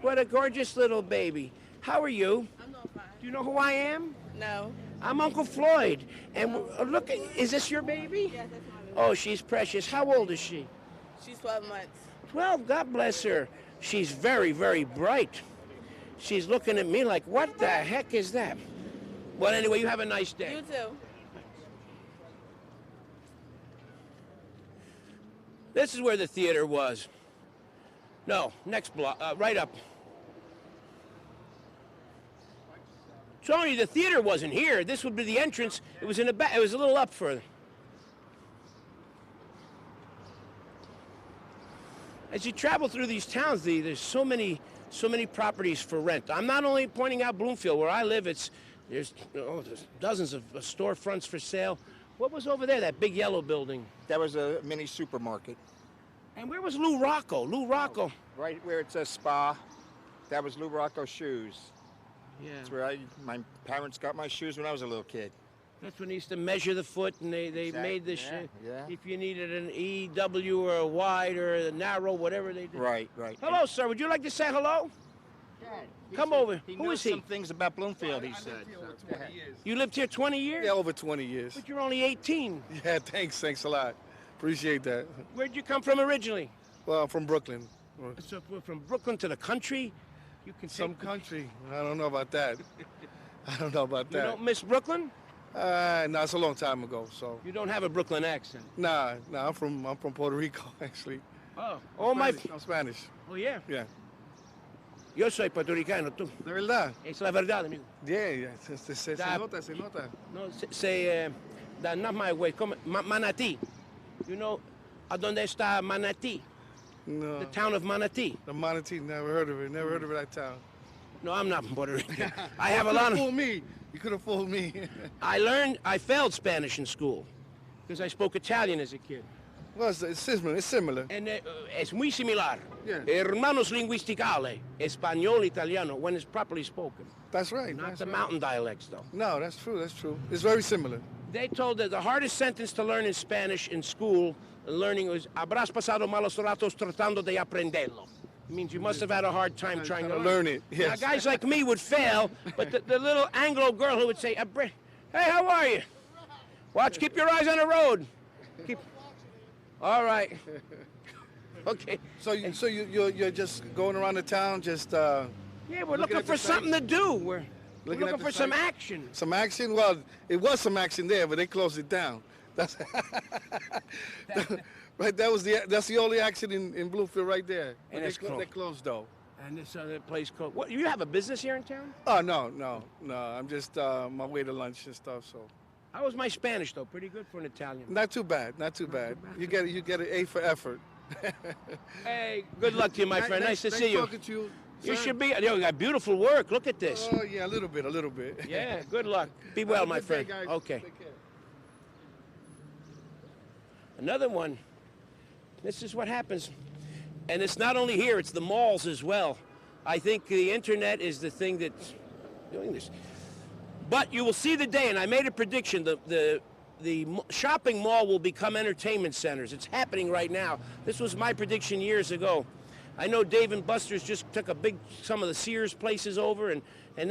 What a gorgeous little baby. How are you? I'm not fine. Do you know who I am? No. I'm Uncle Floyd. And look, is this your baby? Yeah, that's my baby. Oh, she's precious. How old is she? She's 12 months. 12, God bless her. She's very, very bright. She's looking at me like, what the heck is that? Well, anyway, you have a nice day. You too. This is where the theater was. No, next block, right up. Tony, the theater wasn't here. This would be the entrance. It was in the back. It was a little up further. As you travel through these towns, there's so many properties for rent. I'm not only pointing out Bloomfield. Where I live, there's dozens of storefronts for sale. What was over there, that big yellow building? That was a mini supermarket. And where was Lou Rocco? Lou Rocco. Right where it says spa, that was Lou Rocco Shoes. Yeah. That's where my parents got my shoes when I was a little kid. That's when they used to measure the foot, and they Exactly. made the Yeah, shit. yeah. If you needed an EW or a wide or a narrow, whatever they did. Right, right. Hello, sir. Would you like to say hello? Come over. He Who knows is he? some things about Bloomfield, he said. So. You lived here 20 years? Yeah, over 20 years. But you're only 18. Yeah, thanks a lot. Appreciate that. Where'd you come from originally? Well, I'm from Brooklyn. So from Brooklyn to the country? You can Some country. I don't know about that. I don't know about You that. don't miss Brooklyn? No, it's a long time ago, so. You don't have a Brooklyn accent? Nah, I'm from Puerto Rico, actually. Oh, I'm Spanish. Oh, yeah? Yeah. Yo soy puertorricano, tú. ¿De verdad? Es la verdad, amigo. Yeah, se Da- nota, se nota. No, that's not my way. Come, manatí. You know, ¿A dónde está Manatí? No. The town of Manatí. The Manatee, never heard of it. Never heard of that town. No, I'm not from Puerto Rico. I have a lot of... You could have fooled me. You could have fooled me. I failed Spanish in school because I spoke Italian as a kid. Well, it's similar. It's similar. And es muy similar. Yeah. Hermanos linguisticales, español, italiano, when it's properly spoken. That's right. Not that's the right. mountain dialects, though. No, that's true. That's true. It's very similar. They told that the hardest sentence to learn in Spanish in school, learning was habrás pasado malos ratos tratando de aprenderlo. It means you must have had a hard time trying to learn it. Yes. Now, guys like me would fail, but the little Anglo girl who would say, hey, how are you? Watch, keep your eyes on the road. All right. Okay. So you're just going around the town, just yeah, we're looking for something to do. We're looking for some action. Some action? Well, it was some action there, but they closed it down. That's right. That's the only action in Bloomfield right there. And they closed though. And this other place called. What? You have a business here in town? Oh no. I'm just on my way to lunch and stuff. So. How was my Spanish though? Pretty good for an Italian. Not too bad. Not too bad. You get an A for effort. Hey, good luck to you, my friend. Nice to see you. Talking to you. You should be. You got beautiful work. Look at this. Oh yeah, a little bit. Yeah. Good luck. Be well, my friend. Guys. Okay. Another one. This is what happens. And it's not only here, it's the malls as well. I think the internet is the thing that's doing this. But you will see the day, and I made a prediction, the shopping mall will become entertainment centers. It's happening right now. This was my prediction years ago. I know Dave and Buster's just took some of the Sears places over, and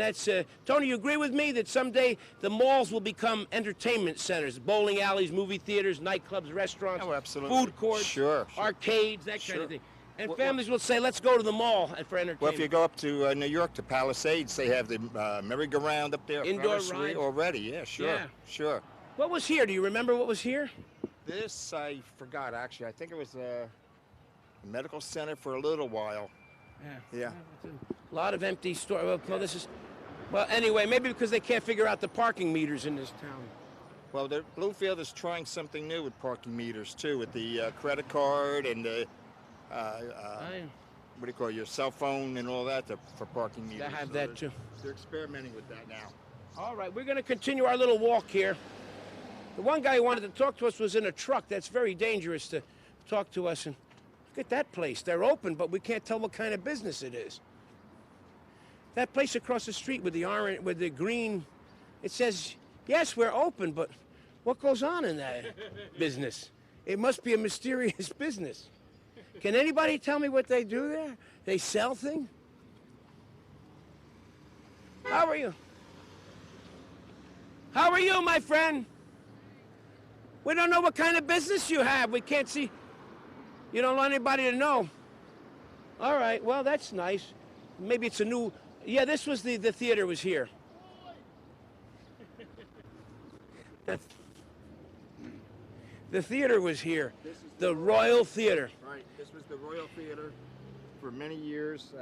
that's, Tony, you agree with me that someday the malls will become entertainment centers? Bowling alleys, movie theaters, nightclubs, restaurants, food courts, Sure. arcades, that kind of thing. And families will say, let's go to the mall for entertainment. Well, if you go up to New York, to Palisades, they have the merry-go-round up there. Indoor ride already. Yeah, sure. Yeah. Sure. What was here? Do you remember what was here? This, I forgot, actually. I think it was a medical center for a little while. Yeah. A lot of empty stores. Well, anyway, maybe because they can't figure out the parking meters in this town. Well, Bloomfield is trying something new with parking meters, too, with the credit card and the... what do you call it, your cell phone and all that for parking meters. They have that too. They're experimenting with that now. All right, we're going to continue our little walk here. The one guy who wanted to talk to us was in a truck. That's very dangerous to talk to us. And look at that place. They're open, but we can't tell what kind of business it is. That place across the street with the orange, with the green, it says, yes, we're open, but what goes on in that business? It must be a mysterious business. Can anybody tell me what they do there? They sell things? How are you? How are you, my friend? We don't know what kind of business you have. We can't see. You don't want anybody to know. All right, well, that's nice. Maybe it's a new... Yeah, this was the theater was here. The theater was here. The Royal Theater. Right, this was the Royal Theater for many years.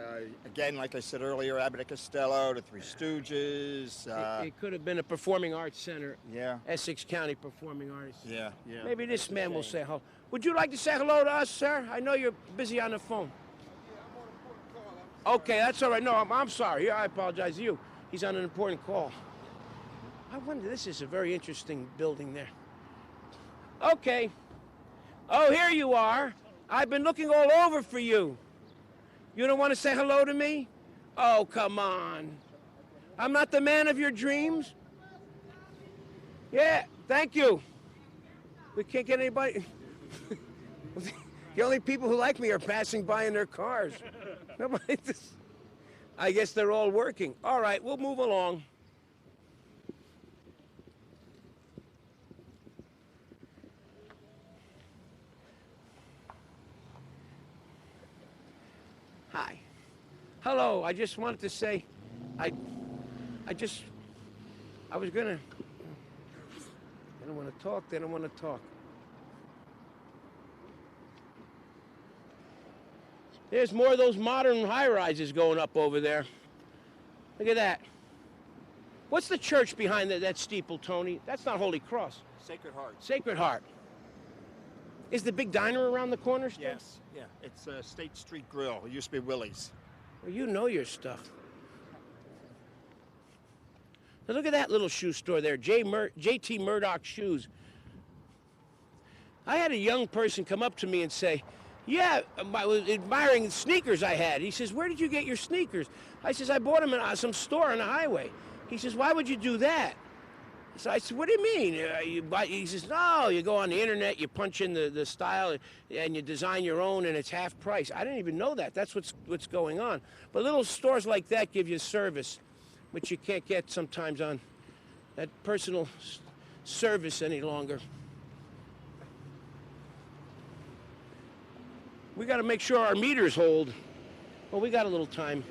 Again, like I said earlier, Abbott and Costello, the Three Stooges. It could have been a performing arts center. Yeah. Essex County Performing Arts. Yeah. Maybe this man will say hello. Would you like to say hello to us, sir? I know you're busy on the phone. Okay, that's all right. No, I'm sorry. I apologize to you. He's on an important call. I wonder, this is a very interesting building there. Okay. Oh, here you are. I've been looking all over for you. You don't want to say hello to me? Oh, come on. I'm not the man of your dreams? Yeah, thank you. We can't get anybody... The only people who like me are passing by in their cars. Nobody just... I guess they're all working. All right, we'll move along. Hi. Hello, I just wanted to say, I was gonna, they don't want to talk. There's more of those modern high-rises going up over there. Look at that. What's the church behind that steeple, Tony? That's not Holy Cross. Sacred Heart. Sacred Heart. Is the big diner around the corner still? Yes. Yeah. It's State Street Grill. It used to be Willie's. Well, you know your stuff. Now look at that little shoe store there, J.T. Murdoch Shoes. I had a young person come up to me and say, yeah, I was admiring the sneakers I had. He says, where did you get your sneakers? I says, I bought them at some store on the highway. He says, why would you do that? So I said, what do you mean? He says, no, you go on the internet, you punch in the style, and you design your own, and it's half price. I didn't even know that. That's what's going on. But little stores like that give you service, which you can't get sometimes on that personal service any longer. We got to make sure our meters hold. Well, we got a little time.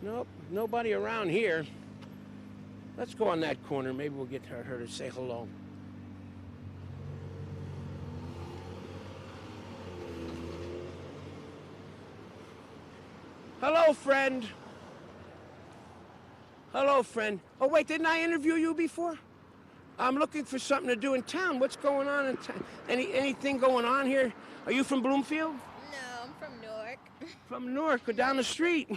Nope, nobody around here. Let's go on that corner. Maybe we'll get her to say hello. Hello, friend. Hello, friend. Oh, wait, didn't I interview you before? I'm looking for something to do in town. What's going on in town? Anything going on here? Are you from Bloomfield? No, I'm from Newark. From Newark, or down the street.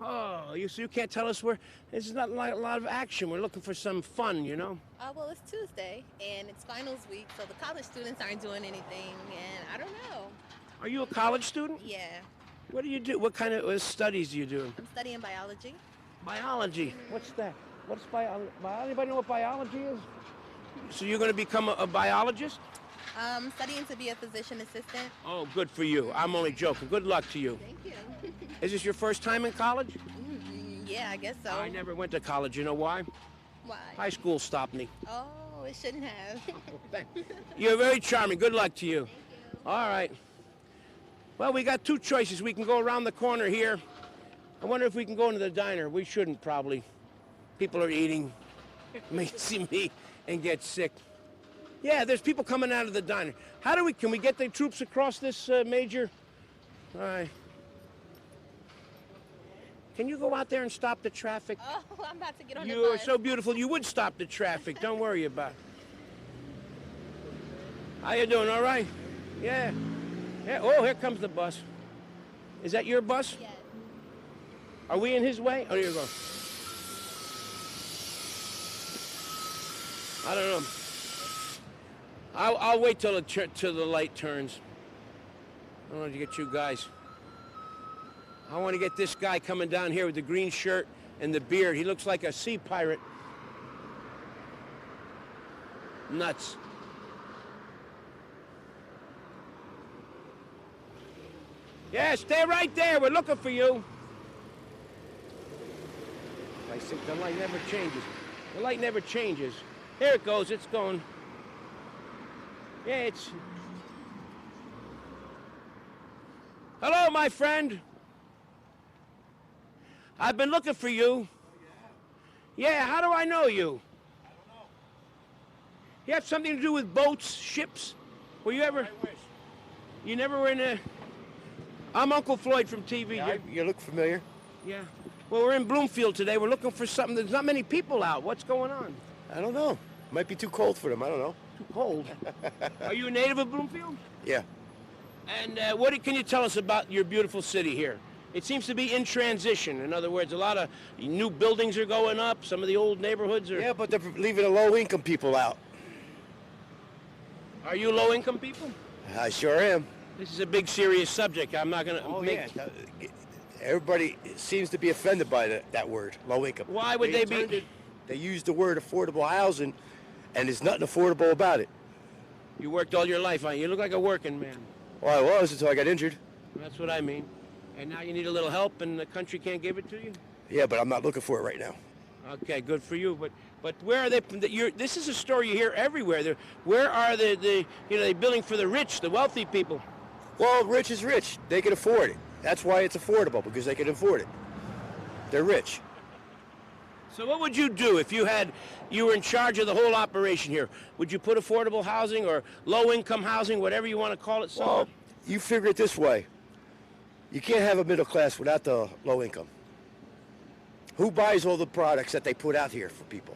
Oh, so you can't tell us where? There's not like a lot of action. We're looking for some fun, you know? Well, it's Tuesday, and it's finals week, so the college students aren't doing anything, and I don't know. Are you a college student? Yeah. What do you do? What kind of studies do you do? I'm studying biology. Biology? What's that? What's biology? Anybody know what biology is? So you're going to become a biologist? Studying to be a physician assistant. Oh, good for you. I'm only joking. Good luck to you. Thank you. Is this your first time in college? Yeah, I guess so. I never went to college. You know why? Why? High school stopped me. Oh, it shouldn't have. You're very charming. Good luck to you. All right. Well, we got two choices. We can go around the corner here. I wonder if we can go into the diner. We shouldn't, probably. People are eating. May see me and get sick. Yeah, there's people coming out of the diner. Can we get the troops across this major? All right. Can you go out there and stop the traffic? Oh, I'm about to get on the You're bus. so beautiful. You would stop the traffic. Don't worry about it. How you doing? All right? Yeah. Yeah. Oh, here comes the bus. Is that your bus? Yes. Are we in his way? Oh, here you go. I don't know. I'll wait till the light turns. I want to get you guys. I want to get this guy coming down here with the green shirt and the beard. He looks like a sea pirate. Nuts. Yeah, stay right there. We're looking for you. I think the light never changes. The light never changes. Here it goes. It's going. Yeah, it's... Hello, my friend. I've been looking for you. Yeah, how do I know you? I don't know. You have something to do with boats, ships? Were you ever... I wish. You never were in a... I'm Uncle Floyd from TV. Yeah, you look familiar. Yeah. Well, we're in Bloomfield today. We're looking for something. There's not many people out. What's going on? I don't know. Might be too cold for them. I don't know. Too cold? Are you a native of Bloomfield? Yeah. And what can you tell us about your beautiful city here? It seems to be in transition. In other words, a lot of new buildings are going up. Some of the old neighborhoods are... Yeah, but they're leaving the low-income people out. Are you low-income people? I sure am. This is a big, serious subject. I'm not going to... Oh, yeah. Everybody seems to be offended by that word, low-income. Why would they be... They use the word affordable housing, and there's nothing affordable about it. You worked all your life, huh? You look like a working man. Well, I was until I got injured. That's what I mean. And now you need a little help, and the country can't give it to you? Yeah, but I'm not looking for it right now. Okay, good for you. But where are they? This is a story you hear everywhere. Where are they building for the rich, the wealthy people? Well, rich is rich. They can afford it. That's why it's affordable, because they can afford it. They're rich. So what would you do if you were in charge of the whole operation here? Would you put affordable housing or low-income housing, whatever you want to call it? Well, you figure it this way. You can't have a middle class without the low income. Who buys all the products that they put out here for people?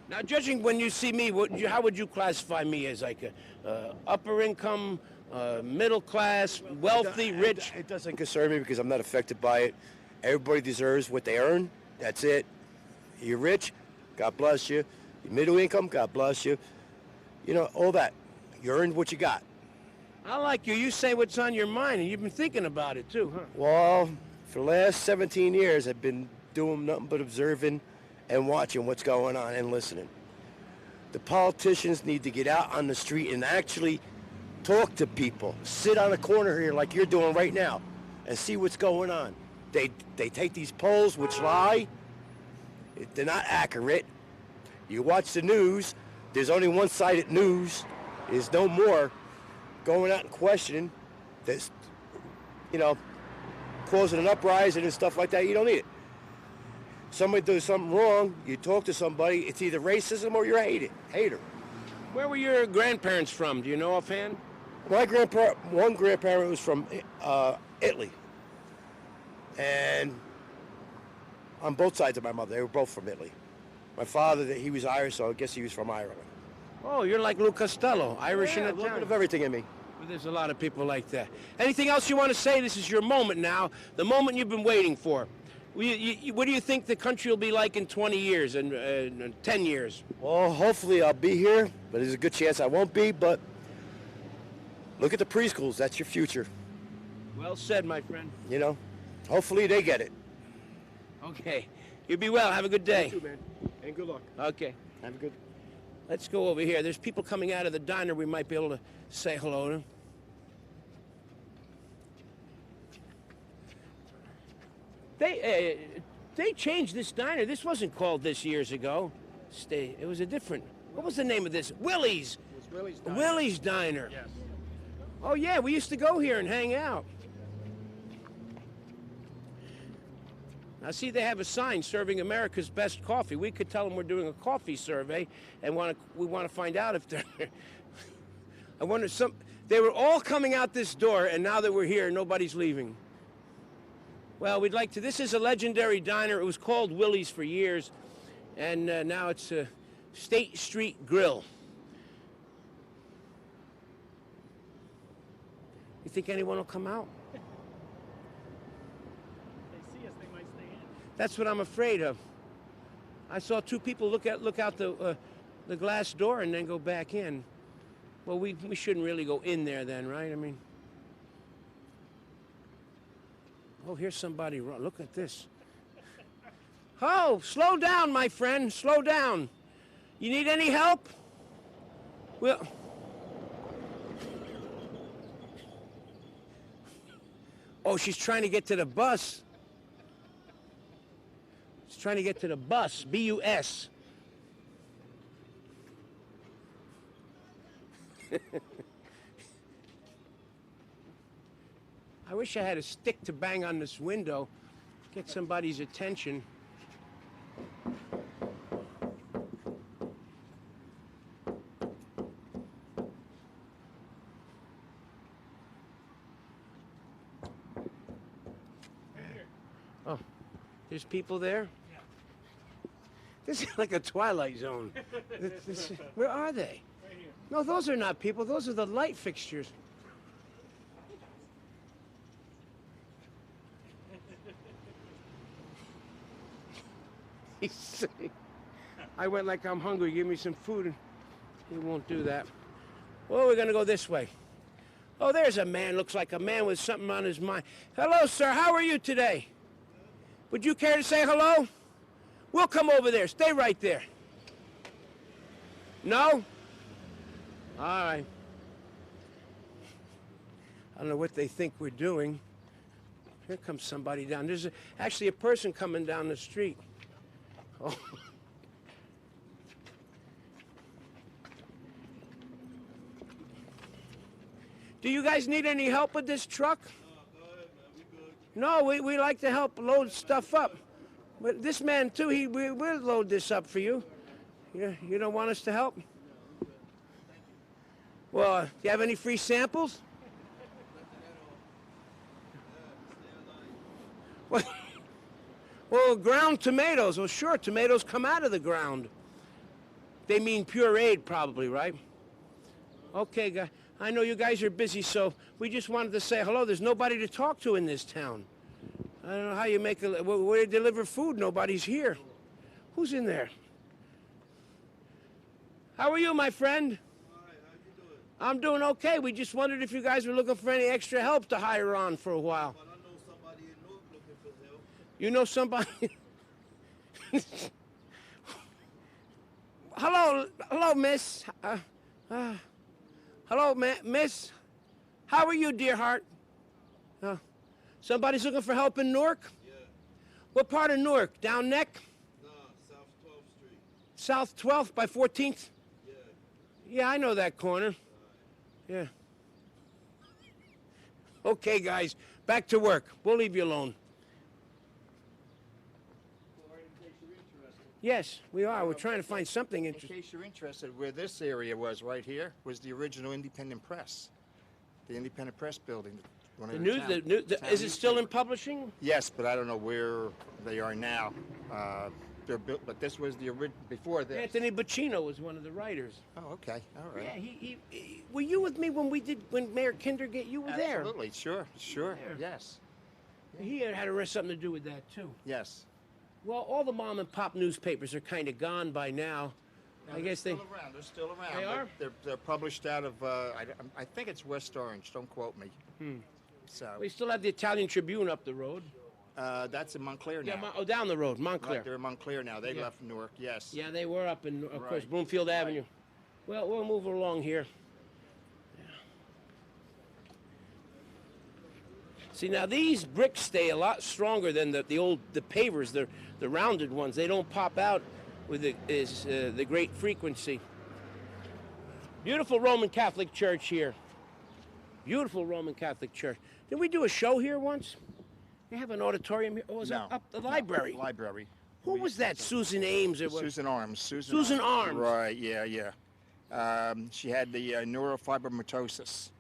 Now, judging when you see me, how would you classify me as like a upper income, middle class, wealthy, rich? It doesn't concern me because I'm not affected by it. Everybody deserves what they earn. That's it. You're rich, God bless you. You're middle income, God bless you. You know, all that. You earned what you got. I like you. You say what's on your mind, and you've been thinking about it too, huh? Well, for the last 17 years, I've been doing nothing but observing and watching what's going on and listening. The politicians need to get out on the street and actually talk to people. Sit on a corner here like you're doing right now and see what's going on. They take these polls, which lie. They're not accurate. You watch the news, there's only one-sided news. There's no more going out and questioning this, you know, causing an uprising and stuff like that. You don't need it. Somebody does something wrong, you talk to somebody, it's either racism or you're a hater. Where were your grandparents from? Do you know offhand? My one grandparent was from Italy. And on both sides of my mother, they were both from Italy. My father, he was Irish, so I guess he was from Ireland. Oh, you're like Lou Costello, Irish and a little bit Italian. of everything in me. Well, there's a lot of people like that. Anything else you want to say? This is your moment now, the moment you've been waiting for. What do you think the country will be like in 20 years and 10 years? Well, hopefully I'll be here, but there's a good chance I won't be. But look at the preschools. That's your future. Well said, my friend. You know, hopefully they get it. Okay. You be well. Have a good day. You too, man. And good luck. Okay. Have a good. Let's go over here. There's people coming out of the diner we might be able to say hello to. They changed this diner. This wasn't called this years ago. It was a different. What was the name of this? Willie's. It was Willie's Diner. Willie's Diner. Yes. Oh yeah, we used to go here and hang out. Now see, they have a sign serving America's best coffee. We could tell them we're doing a coffee survey, and we want to find out if they're. I wonder they were all coming out this door, and now that we're here, nobody's leaving. Well, we'd like to. This is a legendary diner. It was called Willie's for years, and now it's a State Street Grill. You think anyone will come out? That's what I'm afraid of. I saw two people look out the glass door and then go back in. Well, we shouldn't really go in there then, right? I mean, oh, here's somebody. Look at this. Oh, slow down, my friend. Slow down. You need any help? Well, oh, she's trying to get to the bus. She's trying to get to the bus, B-U-S. I wish I had a stick to bang on this window, get somebody's attention. Oh, there's people there? This is like a Twilight Zone. Where are they? Right here. No, those are not people. Those are the light fixtures. He's saying, I went like I'm hungry. Give me some food. And he won't do that. Well, we're going to go this way. Oh, there's a man. Looks like a man with something on his mind. Hello, sir. How are you today? Would you care to say hello? We'll come over there. Stay right there. No? All right. I don't know what they think we're doing. Here comes somebody down. There's actually a person coming down the street. Oh. Do you guys need any help with this truck? No, we like to help load stuff up. But this man, too, we'll load this up for you. You don't want us to help? Well, do you have any free samples? Oh, ground tomatoes. Well, sure, tomatoes come out of the ground. They mean pureed, probably, right? Okay, guys. I know you guys are busy, so we just wanted to say hello. There's nobody to talk to in this town. I don't know how you make a... Where you deliver food, nobody's here. Who's in there? How are you, my friend? Hi, how you doing? I'm doing okay. We just wondered if you guys were looking for any extra help to hire on for a while. But I know somebody in Newark looking for help. You know somebody? Hello, miss. Hello, miss. How are you, dear heart? Somebody's looking for help in Newark? Yeah. What part of Newark? Down Neck? No, South 12th Street. South 12th by 14th? Yeah. Yeah, I know that corner. Yeah. Okay, guys, back to work. We'll leave you alone. Yes, we are. We're trying to find something In interesting. case you're interested, where this area was right here was the original Independent Press. The Independent Press building. One of town Is it still in newspapers. publishing? Yes, but I don't know where they are now. They're built, but this was the original before this. Anthony Bacino was one of the writers. Oh, okay, all right. Yeah, he were you with me when Mayor Kindergate? You were there. Absolutely, sure, There. yes, He had something to do with that too. yes. Well, all the mom and pop newspapers are kind of gone by now. No, I guess they're still around. They're still around. They are? They're published out of I think it's West Orange. Don't quote me. So We still have the Italian Tribune up the road. that's in Montclair now. Yeah, down the road, Montclair. Right, they're in Montclair now. They Yeah. left Newark. Yes. Yeah, they were up in, of course, Right. Bloomfield Avenue. Well, we'll move along here. Yeah. See, now these bricks stay a lot stronger than the pavers, the rounded ones. They don't pop out with the great frequency. Beautiful Roman Catholic Church here. Beautiful Roman Catholic Church. Did we do a show here once? They have an auditorium here. Oh, was No. it up the library? Library. Who was that? Susan Ames? Or what? Susan Arms. Susan Arms. Right. Yeah. Yeah. She had the neurofibromatosis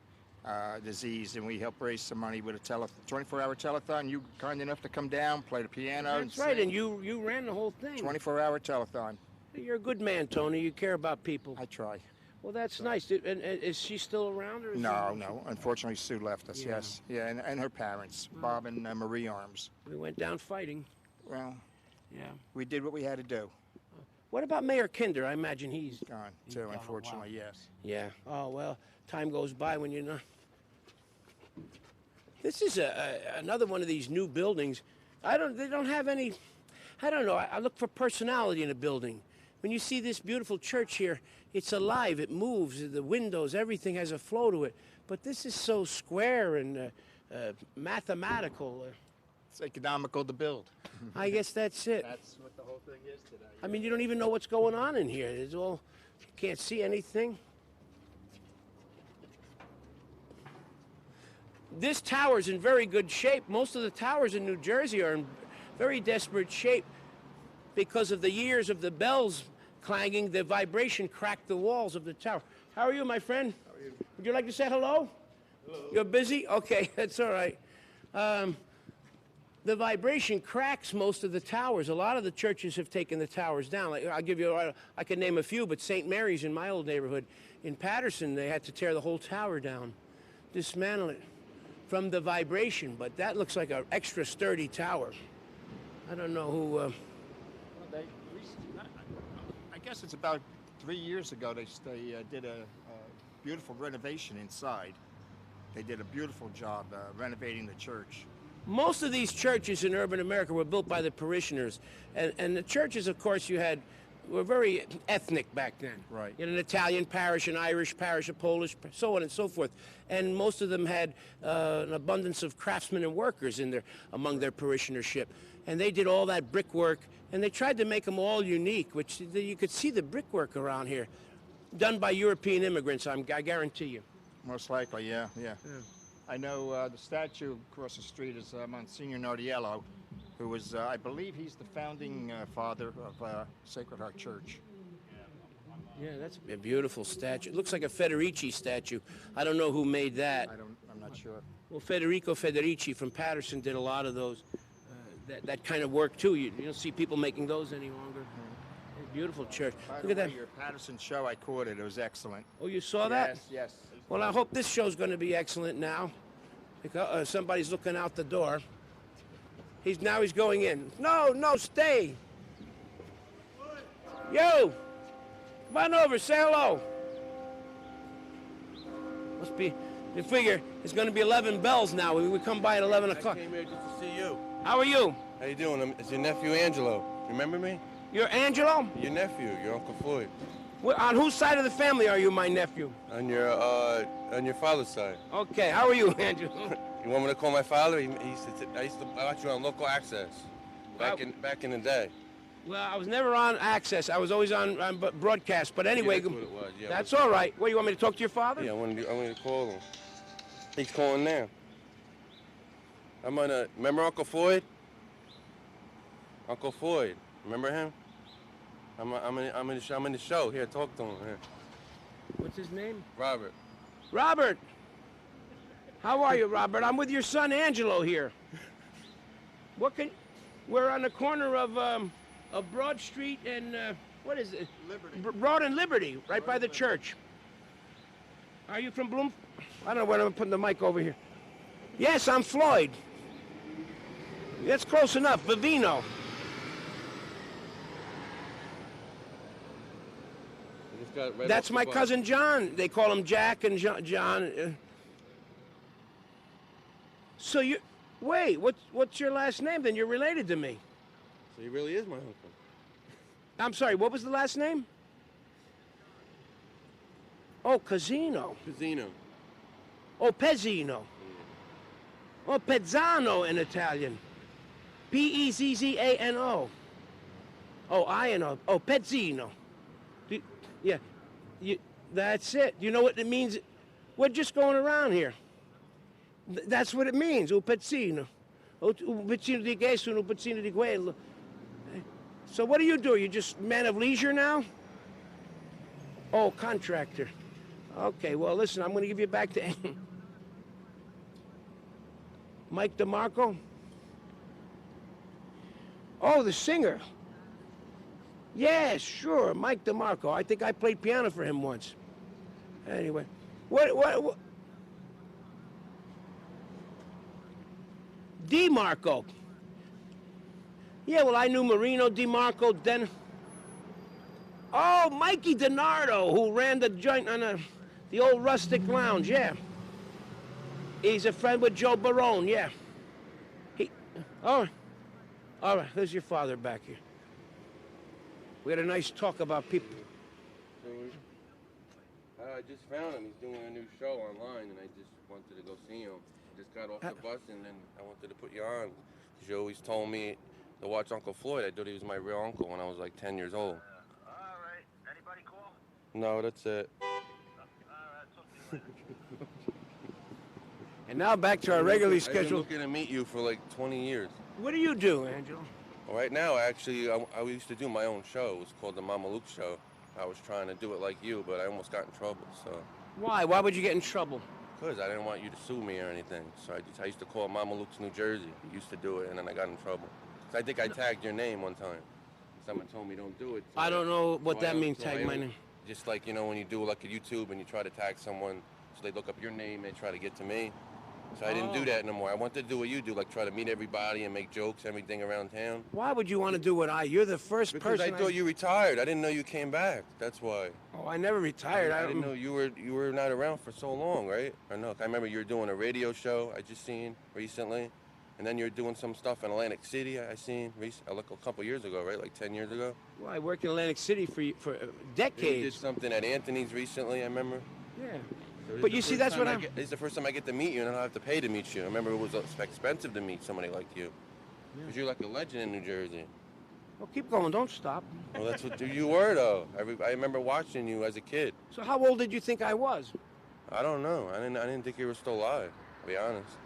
disease, and we helped raise some money with a 24-hour telethon. You kind enough to come down, play the piano. That's right, and you ran the whole thing. 24-hour telethon. You're a good man, Tony. You care about people. I try. Well, that's nice. And is she still around? Or is No. Unfortunately, Sue left us. Yeah. Yes. Yeah, and her parents, Bob and Marie Arms. We went down fighting. Well, Yeah. we did what we had to do. What about Mayor Kinder? I imagine he's Gone He's too, gone a unfortunately. Yes. Yeah. Oh, well, time goes by when you're not. This is another one of these new buildings. They don't have any, I don't know. I look for personality in a building. When you see this beautiful church here, it's alive, it moves, the windows, everything has a flow to it. But this is so square and mathematical. It's economical to build. I guess that's it. That's what the whole thing is today. I mean, you don't even know what's going on in here. It's all, you can't see anything. This tower's in very good shape. Most of the towers in New Jersey are in very desperate shape because of the years of the bells clanging. The vibration cracked the walls of the tower. How are you, my friend? How are you? Would you like to say hello? Hello. You're busy? Okay, that's all right. The vibration cracks most of the towers. A lot of the churches have taken the towers down. Like, I'll give you, I can name a few, but St. Mary's in my old neighborhood in Patterson, they had to tear the whole tower down, dismantle it from the vibration. But that looks like an extra sturdy tower. I don't know who. I guess it's about 3 years ago they did a beautiful renovation inside. They did a beautiful job renovating the church. Most of these churches in urban America were built by the parishioners. And the churches, of course, were very ethnic back then. Right. You had an Italian parish, an Irish parish, a Polish, so on and so forth. And most of them had an abundance of craftsmen and workers among their parishionership. And they did all that brickwork, and they tried to make them all unique, which you could see the brickwork around here, done by European immigrants, I guarantee you. Most likely, yeah. I know the statue across the street is Monsignor Nardiello, who was, I believe he's the founding father of Sacred Heart Church. Yeah, that's a beautiful statue. It looks like a Federici statue. I don't know who made that. I'm not sure. Well, Federico Federici from Patterson did a lot of those. that kind of work too. You don't see people making those any longer. Beautiful church. By Look at the way, that. your Patterson show, I caught it. It was excellent. Oh, you saw that? Yes. Well, I hope this show's going to be excellent now. Because, somebody's looking out the door. He's going in. No, stay. Yo, come on over, say hello. Must be, you figure it's going to be 11 bells now. We come by at 11 o'clock. I came here just to see you. How are you? How you doing? It's your nephew Angelo. Remember me? You're Angelo? Your nephew, your Uncle Floyd. On whose side of the family are you, my nephew? On your father's side. Okay, how are you, Angelo? You want me to call my father? I used to watch you on local access back in the day. Well, I was never on Access. I was always on broadcast. But anyway, that's what it was. Yeah, that's all right. What, you want me to talk to your father? Yeah, I wanted to call him. He's calling now. Remember Uncle Floyd? Uncle Floyd, remember him? I'm in the show. Here, talk to him. Here. What's his name? Robert. Robert! How are you, Robert? I'm with your son, Angelo, here. We're on the corner of Broad Street and, what is it? Liberty. Broad and Liberty, right by the church. Are you from Bloomfield? I don't know where I'm putting the mic over here. Yes, I'm Floyd. That's close enough, Vivino. That's my cousin John. They call him Jack and John. So wait, what's your last name then? You're related to me. So he really is my uncle. I'm sorry, what was the last name? Oh, Casino. Casino. Oh, Pezzino. Oh, Pezzano in Italian. Pezzano. Oh, I-N-O. Oh, Pezzino. Yeah, that's it. You know what it means? We're just going around here. That's what it means, un pezzino. Un pezzino di questo, un pezzino di quello. So what do? You're just man of leisure now? Oh, contractor. Okay, well, listen, I'm going to give you back to Mike DeMarco. Oh, the singer. Yeah, sure, Mike DeMarco. I think I played piano for him once. Anyway, what? DeMarco. Yeah, well, I knew Marino DeMarco, then... Oh, Mikey DiNardo, who ran the joint on the old Rustic Lounge, yeah. He's a friend with Joe Barone, yeah. All right, there's your father back here. We had a nice talk about people. I just found him. He's doing a new show online, and I just wanted to go see him. I just got off the bus, and then I wanted to put you on. Because you always told me to watch Uncle Floyd. I thought he was my real uncle when I was like 10 years old. All right. Anybody call? No, that's it. And now back to our regularly I've been scheduled... looking to meet you for like 20 years. What do you do, Angelo? Well, right now, actually, I used to do my own show. It was called the Mama Luke Show. I was trying to do it like you, but I almost got in trouble, so... Why? Why would you get in trouble? Because I didn't want you to sue me or anything. So I used to call Mama Luke's New Jersey. I used to do it, and then I got in trouble. So I think I tagged your name one time. Someone told me don't do it. So I don't know what that means, tag my name. Just like, you know, when you do like a YouTube and you try to tag someone, so they look up your name, they try to get to me. So I didn't do that no more. I wanted to do what you do, like try to meet everybody and make jokes, everything around town. Why would you want to do what you're the first because person... I thought you retired. I didn't know you came back. That's why. Oh, I never retired. I didn't know you were not around for so long, right? Or no, I remember you were doing a radio show I just seen recently. And then you're doing some stuff in Atlantic City I seen like a couple years ago, right? Like 10 years ago? Well, I worked in Atlantic City for decades. You did something at Anthony's recently, I remember. Yeah. So But you see, that's what I'm... It's the first time I get to meet you, and I don't have to pay to meet you. I remember it was expensive to meet somebody like you. Because you're like a legend in New Jersey. Well, keep going. Don't stop. Well, that's what you were, though. I remember watching you as a kid. So how old did you think I was? I don't know. I didn't think you were still alive, to be honest.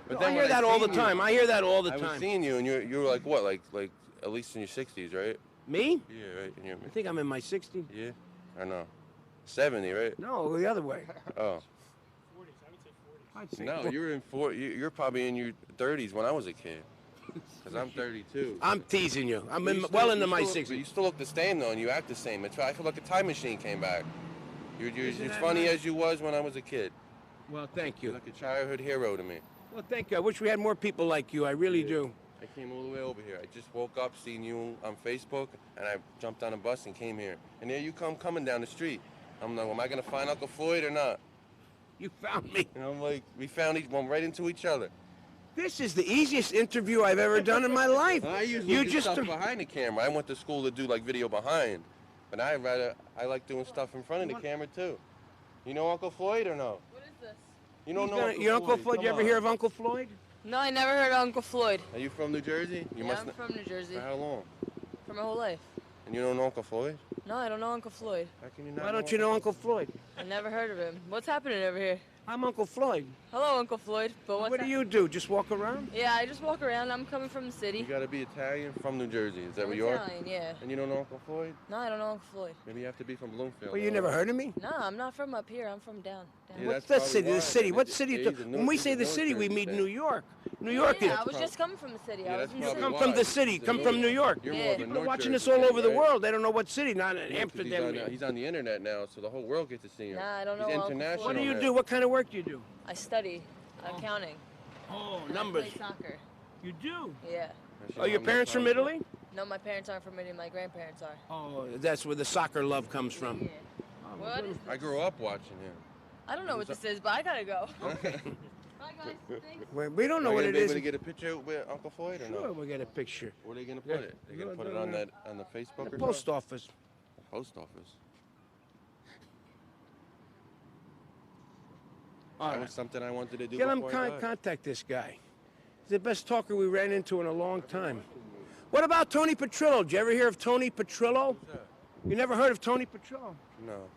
But I hear that all the time. I hear that all the time. I was seeing you, and you were like what? Like at least in your 60s, right? Me? Yeah, right. I think I'm in my 60s. Yeah? I know. 70, right? No, the other way. Oh. 40s. I would say 40s. I'd say No, you're probably in your 30s when I was a kid. Because I'm 32. I'm teasing you. I'm You still- well you into my still- 60s. You still look the same though, and you act the same. I feel like a time machine came back. You're Isn't as that funny nice? as you was when I was a kid. Well, thank you. You're like a childhood hero to me. Well, thank you. I wish we had more people like you. I really do. I came all the way over here. I just woke up, seen you on Facebook, and I jumped on a bus and came here. And there you coming down the street. I'm like, am I gonna find Uncle Floyd or not? You found me. And I'm like, we found each one right into each other. This is the easiest interview I've ever done in my life. I usually You do just stuff behind the camera. I went to school to do like video behind, but I like doing stuff in front of the camera too. You know Uncle Floyd or no? What is this? You don't know Your Uncle Floyd? Come You ever on. hear of Uncle Floyd? No, I never heard of Uncle Floyd. Are you from New Jersey? You Yeah, I'm from New Jersey. For how long? For my whole life. And you don't know Uncle Floyd? No, I don't know Uncle Floyd. How can you not? Why don't you know Uncle Floyd? I never heard of him. What's happening over here? I'm Uncle Floyd. Hello, Uncle Floyd. But What do you do? Just walk around? Yeah, I just walk around. I'm coming from the city. You gotta be Italian from New Jersey. Is that I'm where you are? Italian, yeah. And you don't know Uncle Floyd? No, I don't know Uncle Floyd. Maybe you have to be from Bloomfield. Well, you never heard of me? No, I'm not from up here. I'm from down. Yeah, What's that's the probably city? The why. city. What It- city? it- do- he's a When we he's say a the city, we military mean fan. New York. New York Yeah, is. I was just coming from the city. Yeah, I was that's in the probably city. Come from why. the city. Come from New York. You're more Yeah. of a People are North watching this Jersey all fan, over the right? world. They don't know what city, not in Yeah, 'cause Amsterdam. He's on the internet now, so the whole world gets to see him. Nah, I don't know He's Uncle international. What do you now. do? What kind of work do you do? I study accounting. Oh, And numbers. I play soccer. You do? Yeah. Are your parents from Italy? No, my parents aren't from Italy. My grandparents are. Oh, that's where the soccer love comes from. Yeah. What is I grew up watching him. I don't know what this is, but I gotta go. Bye, guys. Thanks. We don't know what it Are you is. able to get a picture with Uncle Floyd or Sure, no? we'll get a picture. Where are they gonna put Yeah. it? They're gonna put it on the Facebook The or post something? office. Post office. All That right. was something I wanted to do Get him, before I died. contact this guy. He's the best talker we ran into in a long time. What about Tony Petrillo? Did you ever hear of Tony Petrillo? You never heard of Tony Petrillo? No.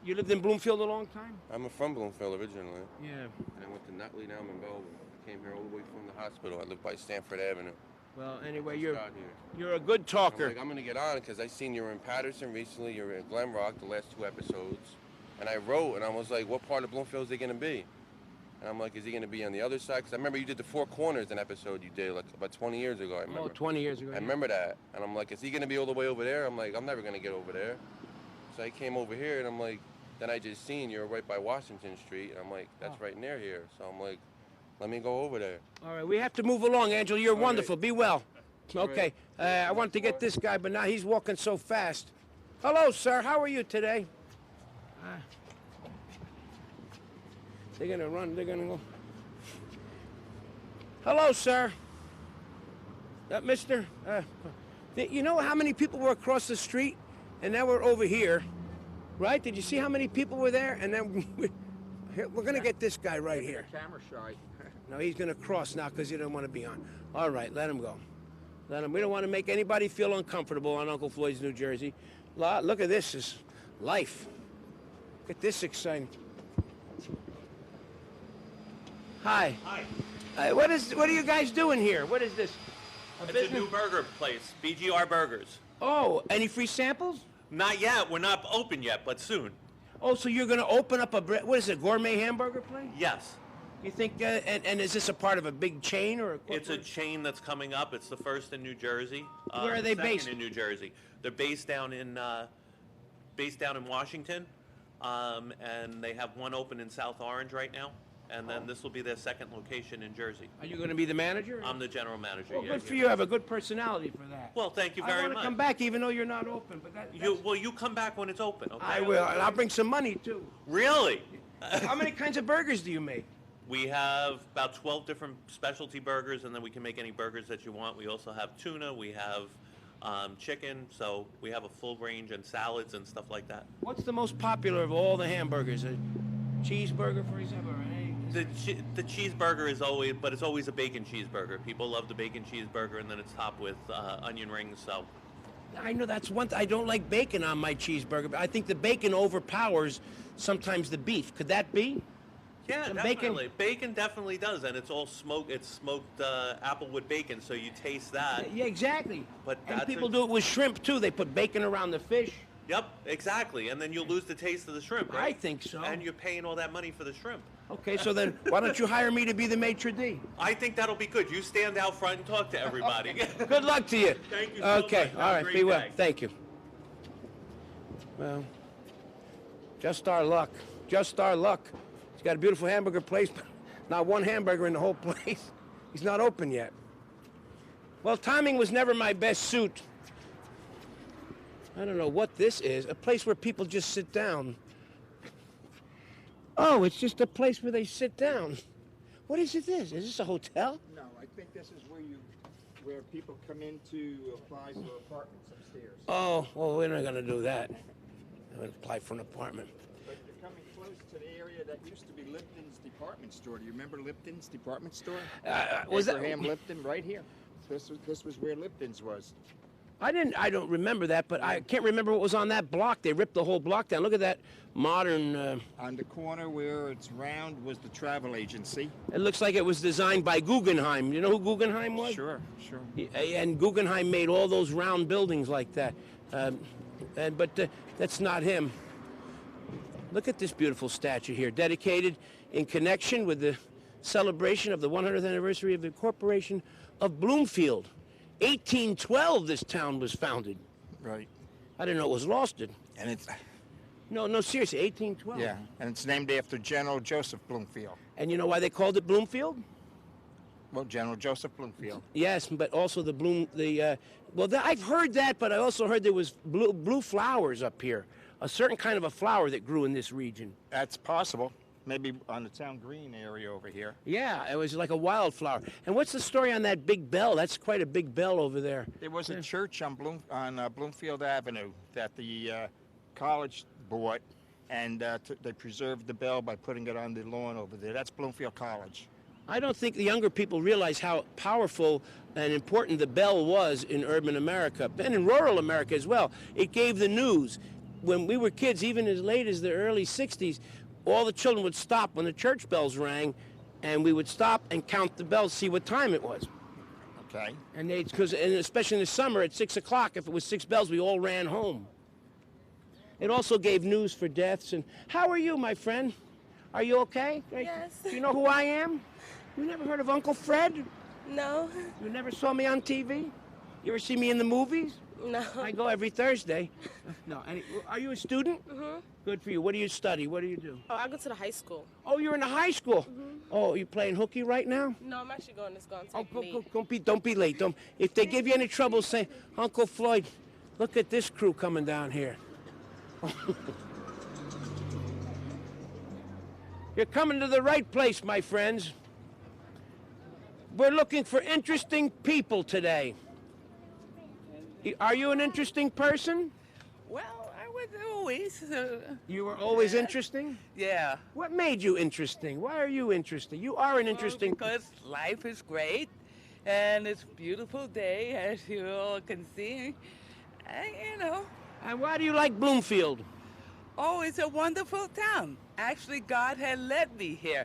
You lived in Bloomfield a long time? I'm from Bloomfield originally. Yeah. And I went to Nutley, now I'm in Belleville. I came here all the way from the hospital. I live by Stanford Avenue. Well, anyway, Just you're got here. you're a good talker. I'm gonna get on because I seen you were in Patterson recently. You were in Glen Rock the last 2 episodes, and I wrote and I was like, "What part of Bloomfield is he gonna be?" And I'm like, "Is he gonna be on the other side?" Because I remember you did the Four Corners an episode you did like about 20 years ago. I remember. Oh, 20 years ago. I remember that, and I'm like, "Is he gonna be all the way over there?" I'm like, "I'm never gonna get over there." So I came over here, and I'm like, then I just seen you're right by Washington Street, and I'm like, "That's right near here." So I'm like, "Let me go over there." All right, we have to move along, Angela. You're All wonderful. right. Be well. Okay, I wanted to get this guy, but now he's walking so fast. Hello, sir. How are you today? They're gonna run. They're gonna go. Hello, sir. Mister. You know how many people were across the street, and now we're over here, right? Did you see how many people were there? And then we're gonna get this guy right here. Camera shy. No, he's going to cross now because he doesn't want to be on. All right, let him go. Let him. We don't want to make anybody feel uncomfortable on Uncle Floyd's New Jersey. Look at this. Is life. Get this exciting. Hi. Hi. What are you guys doing here? What is this? It's a new burger place, BGR Burgers. Oh, any free samples? Not yet. We're not open yet, but soon. Oh, so you're going to open up what is it, gourmet hamburger place? Yes. You think, and is this a part of a big chain or a It's a corporate? chain that's coming up. It's the first in New Jersey. Where are they second based? in New Jersey. They're based down in Washington, and they have one open in South Orange right now. And then this will be their second location in Jersey. Are you going to be the manager? I'm the general manager. Well, yeah, good for yeah. you. Have a good personality for that. Well, thank you I very want to much. come back even though you're not open, but You come back when it's open. Okay? I will, and I'll bring some money too. Really? How many kinds of burgers do you make? We have about 12 different specialty burgers, and then we can make any burgers that you want. We also have tuna, we have chicken, so we have a full range, and salads and stuff like that. What's the most popular of all the hamburgers? A cheeseburger, for example, or an egg? The cheeseburger is always, but it's always a bacon cheeseburger. People love the bacon cheeseburger, and then it's topped with onion rings. So I know that's one. I don't like bacon on my cheeseburger, but I think the bacon overpowers sometimes the beef. Could that be? yeah, Some definitely. Bacon definitely does, and it's all smoked. It's smoked applewood bacon, so you taste that. Yeah, exactly. But And that's people do it with shrimp too. They put bacon around the fish. Yep, exactly, and then you lose the taste of the shrimp, right? I think so. And you're paying all that money for the shrimp. Okay, so then why don't you hire me to be the maitre d'? I think that'll be good. You stand out front and talk to everybody. Good luck to you. Thank you so much. Okay, Have a all right, great be well. day. Thank you. Well, just our luck. Just our luck. He's got a beautiful hamburger place, but not one hamburger in the whole place. He's not open yet. Well, timing was never my best suit. I don't know what this is. A place where people just sit down. Oh, it's just a place where they sit down. What is it this? Is this a hotel? No, I think this is where people come in to apply for apartments upstairs. Oh, well, we're not going to do that. I'm going to apply for an apartment. But you're coming close to the area that used to be Lipton's department store. Do you remember Lipton's department store? Was that- Abraham Lipton, right here. This was where Lipton's was. I don't remember that, but I can't remember what was on that block. They ripped the whole block down. Look at that modern... On the corner where it's round was the travel agency. It looks like it was designed by Guggenheim. You know who Guggenheim was? Sure. And Guggenheim made all those round buildings like that. But that's not him. Look at this beautiful statue here, dedicated in connection with the celebration of the 100th anniversary of the incorporation of Bloomfield. 1812 this town was founded. Right. I didn't know it was lost. And it's... No, seriously, 1812. Yeah, and it's named after General Joseph Bloomfield. And you know why they called it Bloomfield? Well, General Joseph Bloomfield. Yes, but also I've heard that, but I also heard there was blue flowers up here. A certain kind of a flower that grew in this region. That's possible. Maybe on the town green area over here. Yeah, it was like a wildflower. And what's the story on that big bell? That's quite a big bell over there. There was a church on Bloomfield Avenue that the college bought, and they preserved the bell by putting it on the lawn over there. That's Bloomfield College. I don't think the younger people realize how powerful and important the bell was in urban America, and in rural America as well. It gave the news. When we were kids, even as late as the early 60s, all the children would stop when the church bells rang, and we would stop and count the bells, see what time it was. Okay. And especially in the summer at 6 o'clock, if it was 6 bells, we all ran home. It also gave news for deaths. And how are you, my friend? Are you okay? Yes. Do you know who I am? You never heard of Uncle Fred? No. You never saw me on TV? You ever see me in the movies? No. I go every Thursday. No. Are you a student? Mm-hmm. Good for you. What do you study? What do you do? Oh, I go to the high school. Oh, you're in the high school? Mm-hmm. Oh, you playing hooky right now? No, I'm actually going to take me. Don't be late. If they give you any trouble, say, Uncle Floyd, look at this crew coming down here. You're coming to the right place, my friends. We're looking for interesting people today. Are you an interesting person? Well, I was always. You were always interesting? Yeah. What made you interesting? Why are you interesting? You are an interesting... Because life is great, and it's a beautiful day, as you all can see. And, And why do you like Bloomfield? Oh, it's a wonderful town. Actually, God had led me here.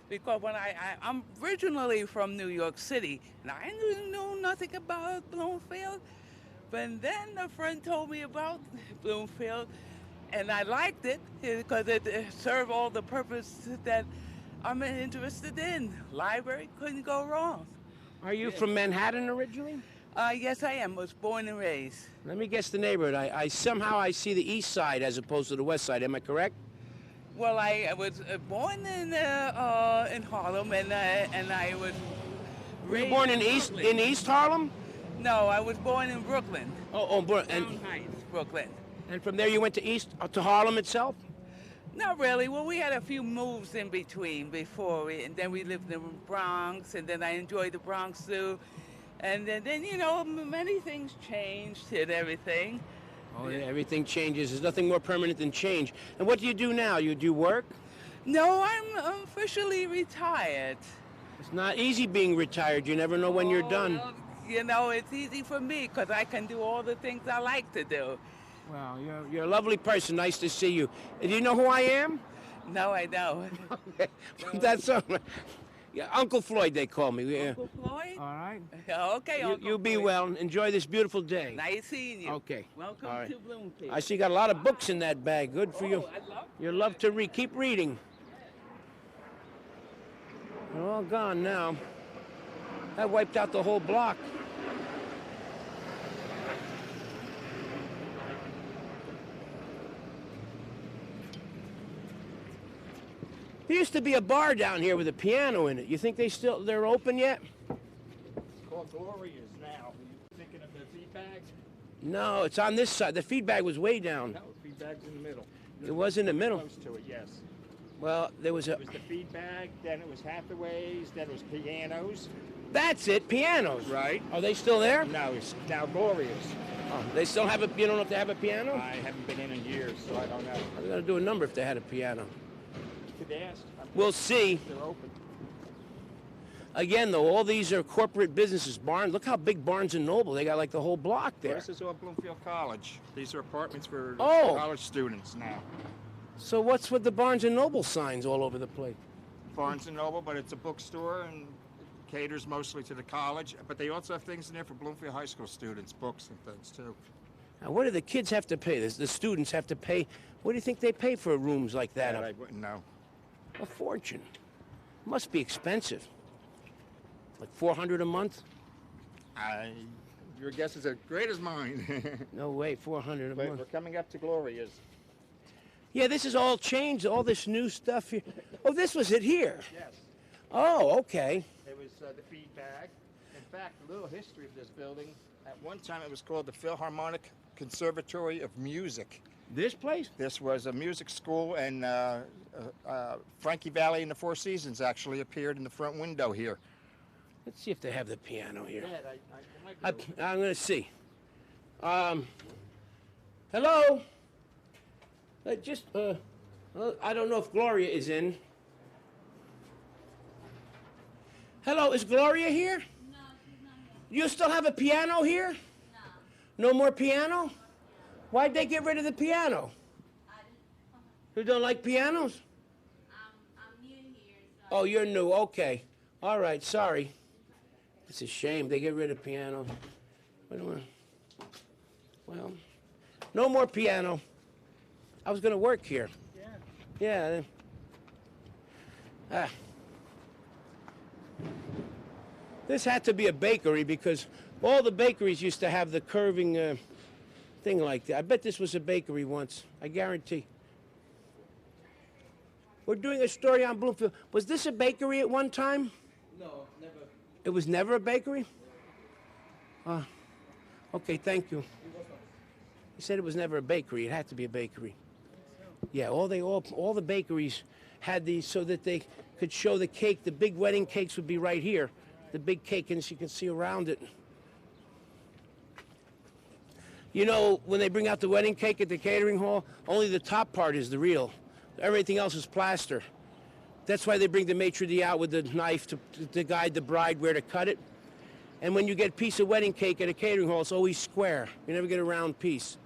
Because when I'm originally from New York City, and I knew nothing about Bloomfield. But then a friend told me about Bloomfield, and I liked it because it served all the purpose that I'm interested in. Library couldn't go wrong. Are you from Manhattan originally? Yes, I am. Was born and raised. Let me guess the neighborhood. I somehow see the east side as opposed to the west side. Am I correct? Well, I was born in Harlem, and I was Were you born in East Harlem? No, I was born in Brooklyn. And Heights, Brooklyn. And from there you went to Harlem itself? Not really. Well, we had a few moves in between before, and then we lived in the Bronx, and then I enjoyed the Bronx too. And then many things changed and everything. Oh, yeah, everything changes. There's nothing more permanent than change. And what do you do now? You do work? No, I'm officially retired. It's not easy being retired. You never know when you're done. Well, it's easy for me because I can do all the things I like to do. Well, you're a lovely person. Nice to see you. Do you know who I am? No, I don't. That's all right. Yeah, Uncle Floyd, they call me. Uncle Floyd? All right. Okay, Uncle You be Floyd. well and enjoy this beautiful day. Nice seeing you. Okay. Welcome All right. to Bloomfield. I see you got a lot of books in that bag. Good for you. I love You love to read. Keep reading. all gone now. That wiped out the whole block. There used to be a bar down here with a piano in it. You think they're open yet? It's called Gloria's now. Are you thinking of the feed bag? No, it's on this side. The feed bag was way down. No, feed bag's in the middle. It was in the middle. Close to it, yes. Well, there was a... It was the feed bag, then it was Hathaway's, then it was pianos. That's it, pianos. Right. Are they still there? No, it's now Gloria's. Oh, they still have a... You don't know if they have a piano? I haven't been in years, so I don't know. I was going to do a number if they had a piano. Could ask. We'll see. They're open. Again, though, all these are corporate businesses. Look how big Barnes & Noble. They got like the whole block there. Well, this is all Bloomfield College. These are apartments for college students now. So what's with the Barnes & Noble signs all over the place? Barnes & Noble, but it's a bookstore and caters mostly to the college. But they also have things in there for Bloomfield High School students, books and things, too. Now, what do the kids have to pay? The students have to pay. What do you think they pay for rooms like that? I wouldn't know. A fortune. Must be expensive. Like $400 a month? Your guess is as great as mine. No way, $400 a month. We're coming up to Gloria's. Yeah, this is all changed, all this new stuff here. Oh, this was it here? Yes. Oh, okay. It was the feed bag. In fact, a little history of this building. At one time, it was called the Philharmonic Conservatory of Music. This place? This was a music school, and Frankie Valli and the Four Seasons actually appeared in the front window here. Let's see if they have the piano here. Yeah, I'm going to see. Hello? I don't know if Gloria is in. Hello, is Gloria here? No, she's not here. You still have a piano here? No. No more piano? Why'd they get rid of the piano? You don't like pianos? I'm new here. So Oh, you're new. Okay. All right, sorry. It's a shame they get rid of piano. Well, no more piano. I was going to work here. Yeah. This had to be a bakery because all the bakeries used to have the curving thing like that. I bet this was a bakery once. I guarantee. We're doing a story on Bloomfield. Was this a bakery at one time? No, never. It was never a bakery? Okay, thank you. You said it was never a bakery. It had to be a bakery. Yeah, all the bakeries had these so that they could show the cake. The big wedding cakes would be right here. The big cake, and as you can see around it. You know, when they bring out the wedding cake at the catering hall, only the top part is the real. Everything else is plaster. That's why they bring the maitre d' out with the knife to guide the bride where to cut it. And when you get a piece of wedding cake at a catering hall, it's always square. You never get a round piece.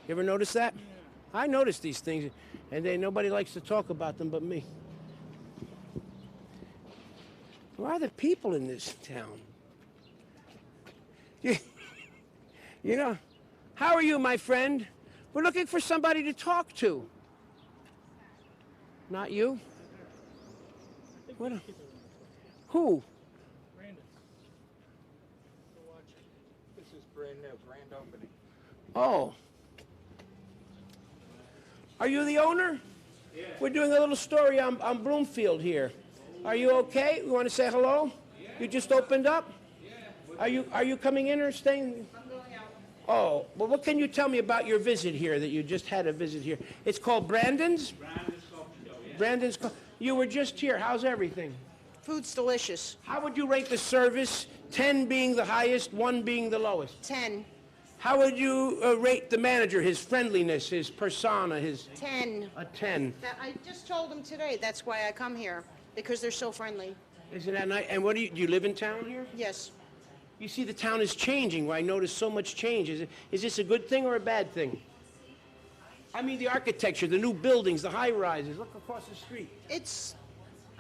You ever notice that? Yeah. I notice these things, and nobody likes to talk about them but me. Who are the people in this town? You know, how are you, my friend? We're looking for somebody to talk to. Not you? What? Who? Brandon. This is brand new, grand opening. Oh. Are you the owner? Yeah. We're doing a little story on Bloomfield here. Are you okay? You want to say hello? Yeah. You just opened up? Yeah. Are you coming in or staying? I'm going out. Oh, well, what can you tell me about your visit here, that you just had a visit here? It's called Brandon's? Brandon's Coffee Show, yeah. Brandon's Coffee. You were just here. How's everything? Food's delicious. How would you rate the service? 10 being the highest, 1 being the lowest. 10. How would you rate the manager, his friendliness, his persona, his... 10. A 10. I just told him today, that's why I come here, because they're so friendly. Isn't that nice? And what do you live in town here? Yes. You see the town is changing. I noticed so much change. Is this a good thing or a bad thing? I mean the architecture, the new buildings, the high-rises. Look across the street.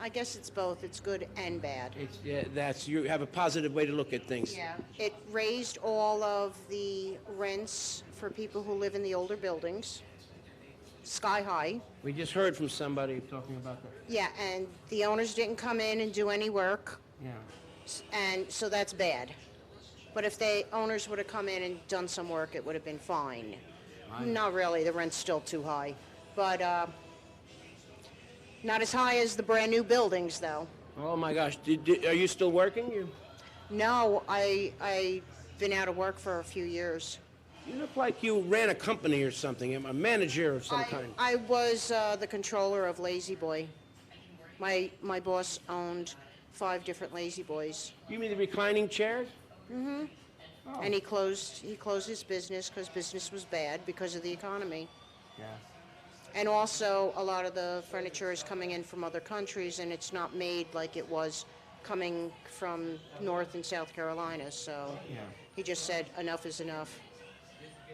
I guess it's both. It's good and bad. You have a positive way to look at things. Yeah. It raised all of the rents for people who live in the older buildings. sky high. We just heard from somebody talking about that. Yeah, and the owners didn't come in and do any work, Yeah. and so that's bad. But if the owners would have come in and done some work, it would have been fine. Not really, the rent's still too high. But not as high as the brand new buildings, though. Oh my gosh, are you still working? No, I've been out of work for a few years. You look like you ran a company or something, a manager of some kind. I was the controller of Lazy Boy. My boss owned 5 different Lazy Boys. You mean the reclining chairs? Mm-hmm. Oh. And he closed his business because business was bad because of the economy. Yeah. And also, a lot of the furniture is coming in from other countries, and it's not made like it was coming from North and South Carolina. So Yeah. he just said, enough is enough.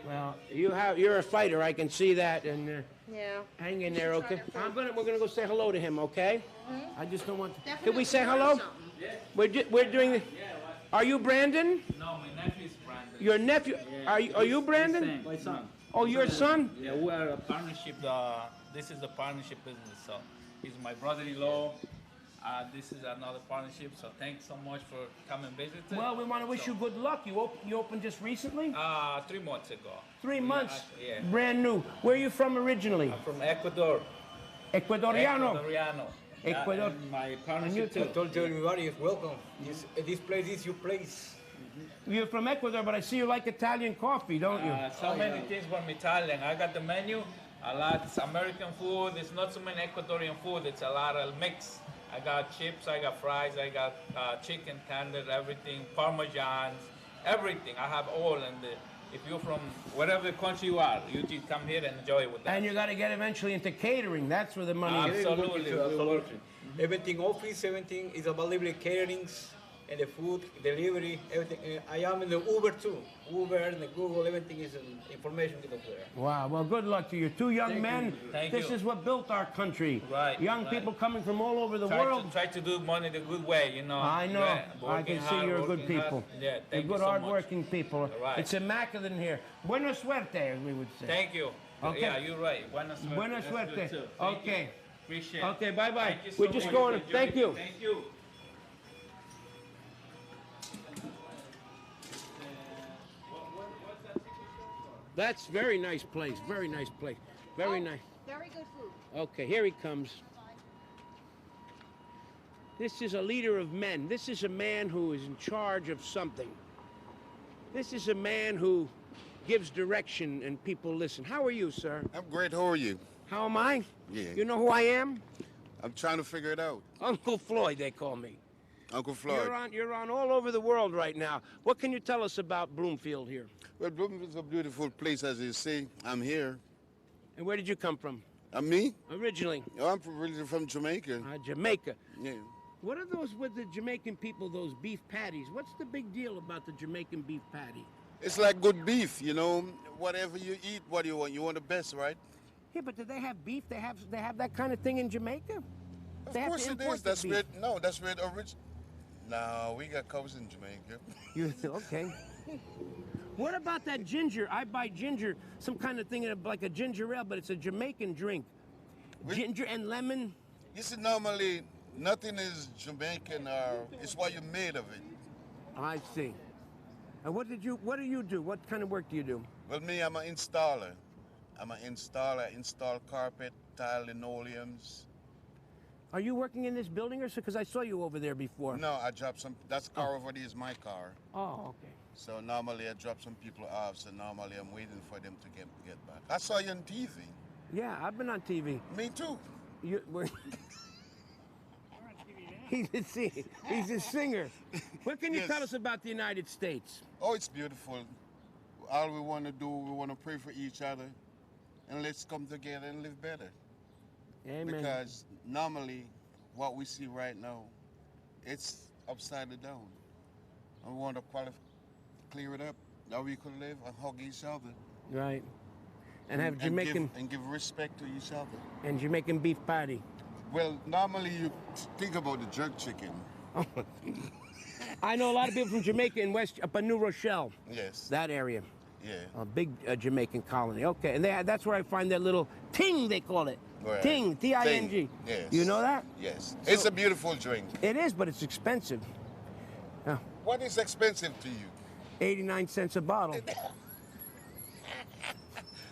Well, you're a fighter. I can see that, and Yeah. hang in there, okay? We're gonna go say hello to him, okay? Mm-hmm. I just don't want. Can we say hello? We're doing the. Are you Brandon? No, my nephew is Brandon. Your nephew? Yeah. Are you Brandon? My son. Oh, your son? Yeah, we are a partnership. This is a partnership business. So he's my brother-in-law. This is another partnership. So thanks so much for coming visit. Well, we want to wish you good luck. You opened just recently? 3 months ago. 3 months? Yeah. Brand new. Where are you from originally? I'm from Ecuador. Ecuadoriano? Ecuadoriano. Ecuador. And my partnership too. too. Told everybody is welcome. This place is your place. You're from Ecuador, but I see you like Italian coffee, don't you? So many things from Italian. I got the menu. A lot. It's American food. It's not so many Ecuadorian food. It's a lot of mix. I got chips. I got fries. I got chicken tenders. Everything. Parmesans. Everything. I have all. And if you're from whatever country you are, you just come here and enjoy it with that. And you got to get eventually into catering. That's where the money is. Absolutely. Everything office, everything is available, caterings, and the food, delivery, everything. I am in the Uber too. Uber and the Google, everything is information is up there. Wow, well, good luck to you. 2 young men. Thank this you. is what built our country. Right. Young people coming from all over the world. Try to do money the good way, you know. I know. Yeah, I can working see hard, you're a good working people. hard. Yeah, You're thank you good, so much. hard-working people. Right. It's immaculate in here. Buena suerte, as we would say. Thank you. Okay. Yeah, you're right. Buena suerte. Buena That's good suerte. too. Thank Okay. you. Appreciate it. Okay, bye-bye. Thank you so We're just much. going. Enjoy Thank it. you. Thank you. That's very nice place. Very nice place. Very nice. Very good food. Okay, here he comes. This is a leader of men. This is a man who is in charge of something. This is a man who gives direction and people listen. How are you, sir? I'm great. How are you? How am I? Yeah. You know who I am? I'm trying to figure it out. Uncle Floyd, they call me. Uncle Floyd. You're on all over the world right now. What can you tell us about Bloomfield here? Well, Bloomfield's a beautiful place, as you see. I'm here. And where did you come from? Me? Originally? Oh, I'm originally from Jamaica. Jamaica. Yeah. What are those with the Jamaican people, those beef patties? What's the big deal about the Jamaican beef patty? It's like good beef, you know. Whatever you eat, what do you want? You want the best, right? Yeah, but do they have beef? They have that kind of thing in Jamaica? Of course it is. That's where that's where it originated. No, we got cows in Jamaica. Okay. What about that ginger? I buy ginger, some kind of thing like a ginger ale, but it's a Jamaican drink. Ginger and lemon. You see, normally nothing is Jamaican or it's what you made of it. I see. And what do you do? What kind of work do you do? Well, me, I'm an installer. I'm an installer. I install carpet, tile, linoleums. Are you working in this building or so? Because I saw you over there before. No, I dropped some. That car over there is my car. Oh, okay. So normally I drop some people off. So normally I'm waiting for them to get back. I saw you on TV. Yeah, I've been on TV. Me too. He's a singer. What can you tell us about the United States? Oh, it's beautiful. All we want to do, we want to pray for each other, and let's come together and live better. Amen. Because normally, what we see right now, it's upside down. And we want to clear it up, that we could live and hug each other. Right. And have Jamaican... And give respect to each other. And Jamaican beef patty. Well, normally you think about the jerk chicken. I know a lot of people from Jamaica in West, up in New Rochelle. Yes. That area. Yeah. A big Jamaican colony. Okay, and that's where I find that little ting, they call it. Right. Ting, T-I-N-G. Ting, yes. You know that? Yes. So- It's a beautiful drink. It is, but it's expensive. What is expensive to you? 89 cents a bottle.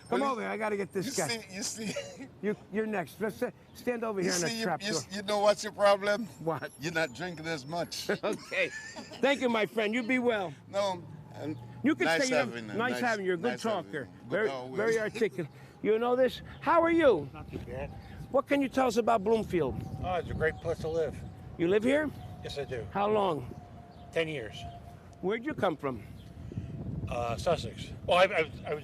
Come over here. I got to get this guy. You see. You're next. Let's stand over here in the trap door. You know what's your problem? What? You're not drinking as much. Okay. Thank you, my friend. You be well. No. You can nice say having you. nice having you. You're a good nice talker. having you. Very articulate. You know this? How are you? Not too bad. What can you tell us about Bloomfield? Oh, it's a great place to live. You live here? Yes, I do. How long? 10 years. Where'd you come from? Sussex. Well, I was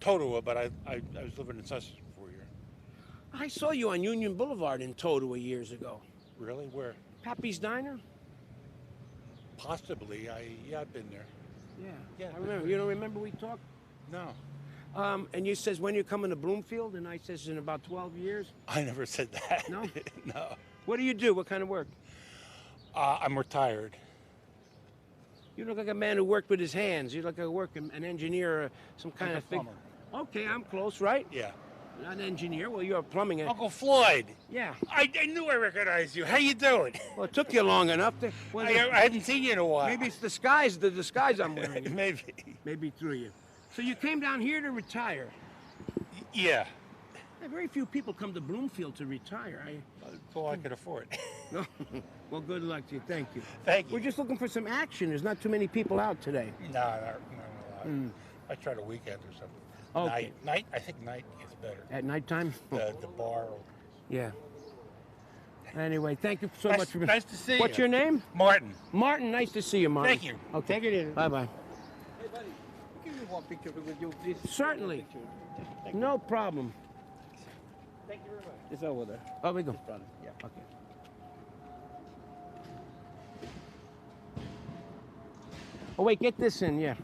Totowa, but I was living in Sussex for a year. I saw you on Union Boulevard in Totowa years ago. Really? Where? Pappy's Diner? Possibly. I've been there. Yeah, I remember. You don't remember we talked? No. And you says, when you're coming to Bloomfield? And I says, in about 12 years? I never said that. No? No. What do you do? What kind of work? I'm retired. You look like a man who worked with his hands. You look like an engineer or some kind of thing. Plumber. Okay, I'm close, right? Yeah. Not an engineer. Well, you're a plumbing. Uncle Floyd. Yeah. I knew I recognized you. How you doing? Well, it took you long enough. I hadn't seen you in a while. Maybe it's the disguise I'm wearing. Maybe. Maybe through you. So you came down here to retire. Yeah. Very few people come to Bloomfield to retire. That's all I could afford. No. Well, good luck to you. Thank you. Thank you. We're just looking for some action. There's not too many people out today. No, not a lot. I tried a weekend or something. Okay. Night. I think night is better. At nighttime? The bar. Yeah. Anyway, thank you so much for being. Nice to see you. What's your name? Martin. Martin, nice to see you, Martin. Thank you. Okay. Take it easy. Bye-bye. Hey, buddy, give me one picture with you, please. Certainly. No problem. Thank you very much. It's over there. Oh, we go. Yeah. Okay. Oh, wait, get this in, yeah.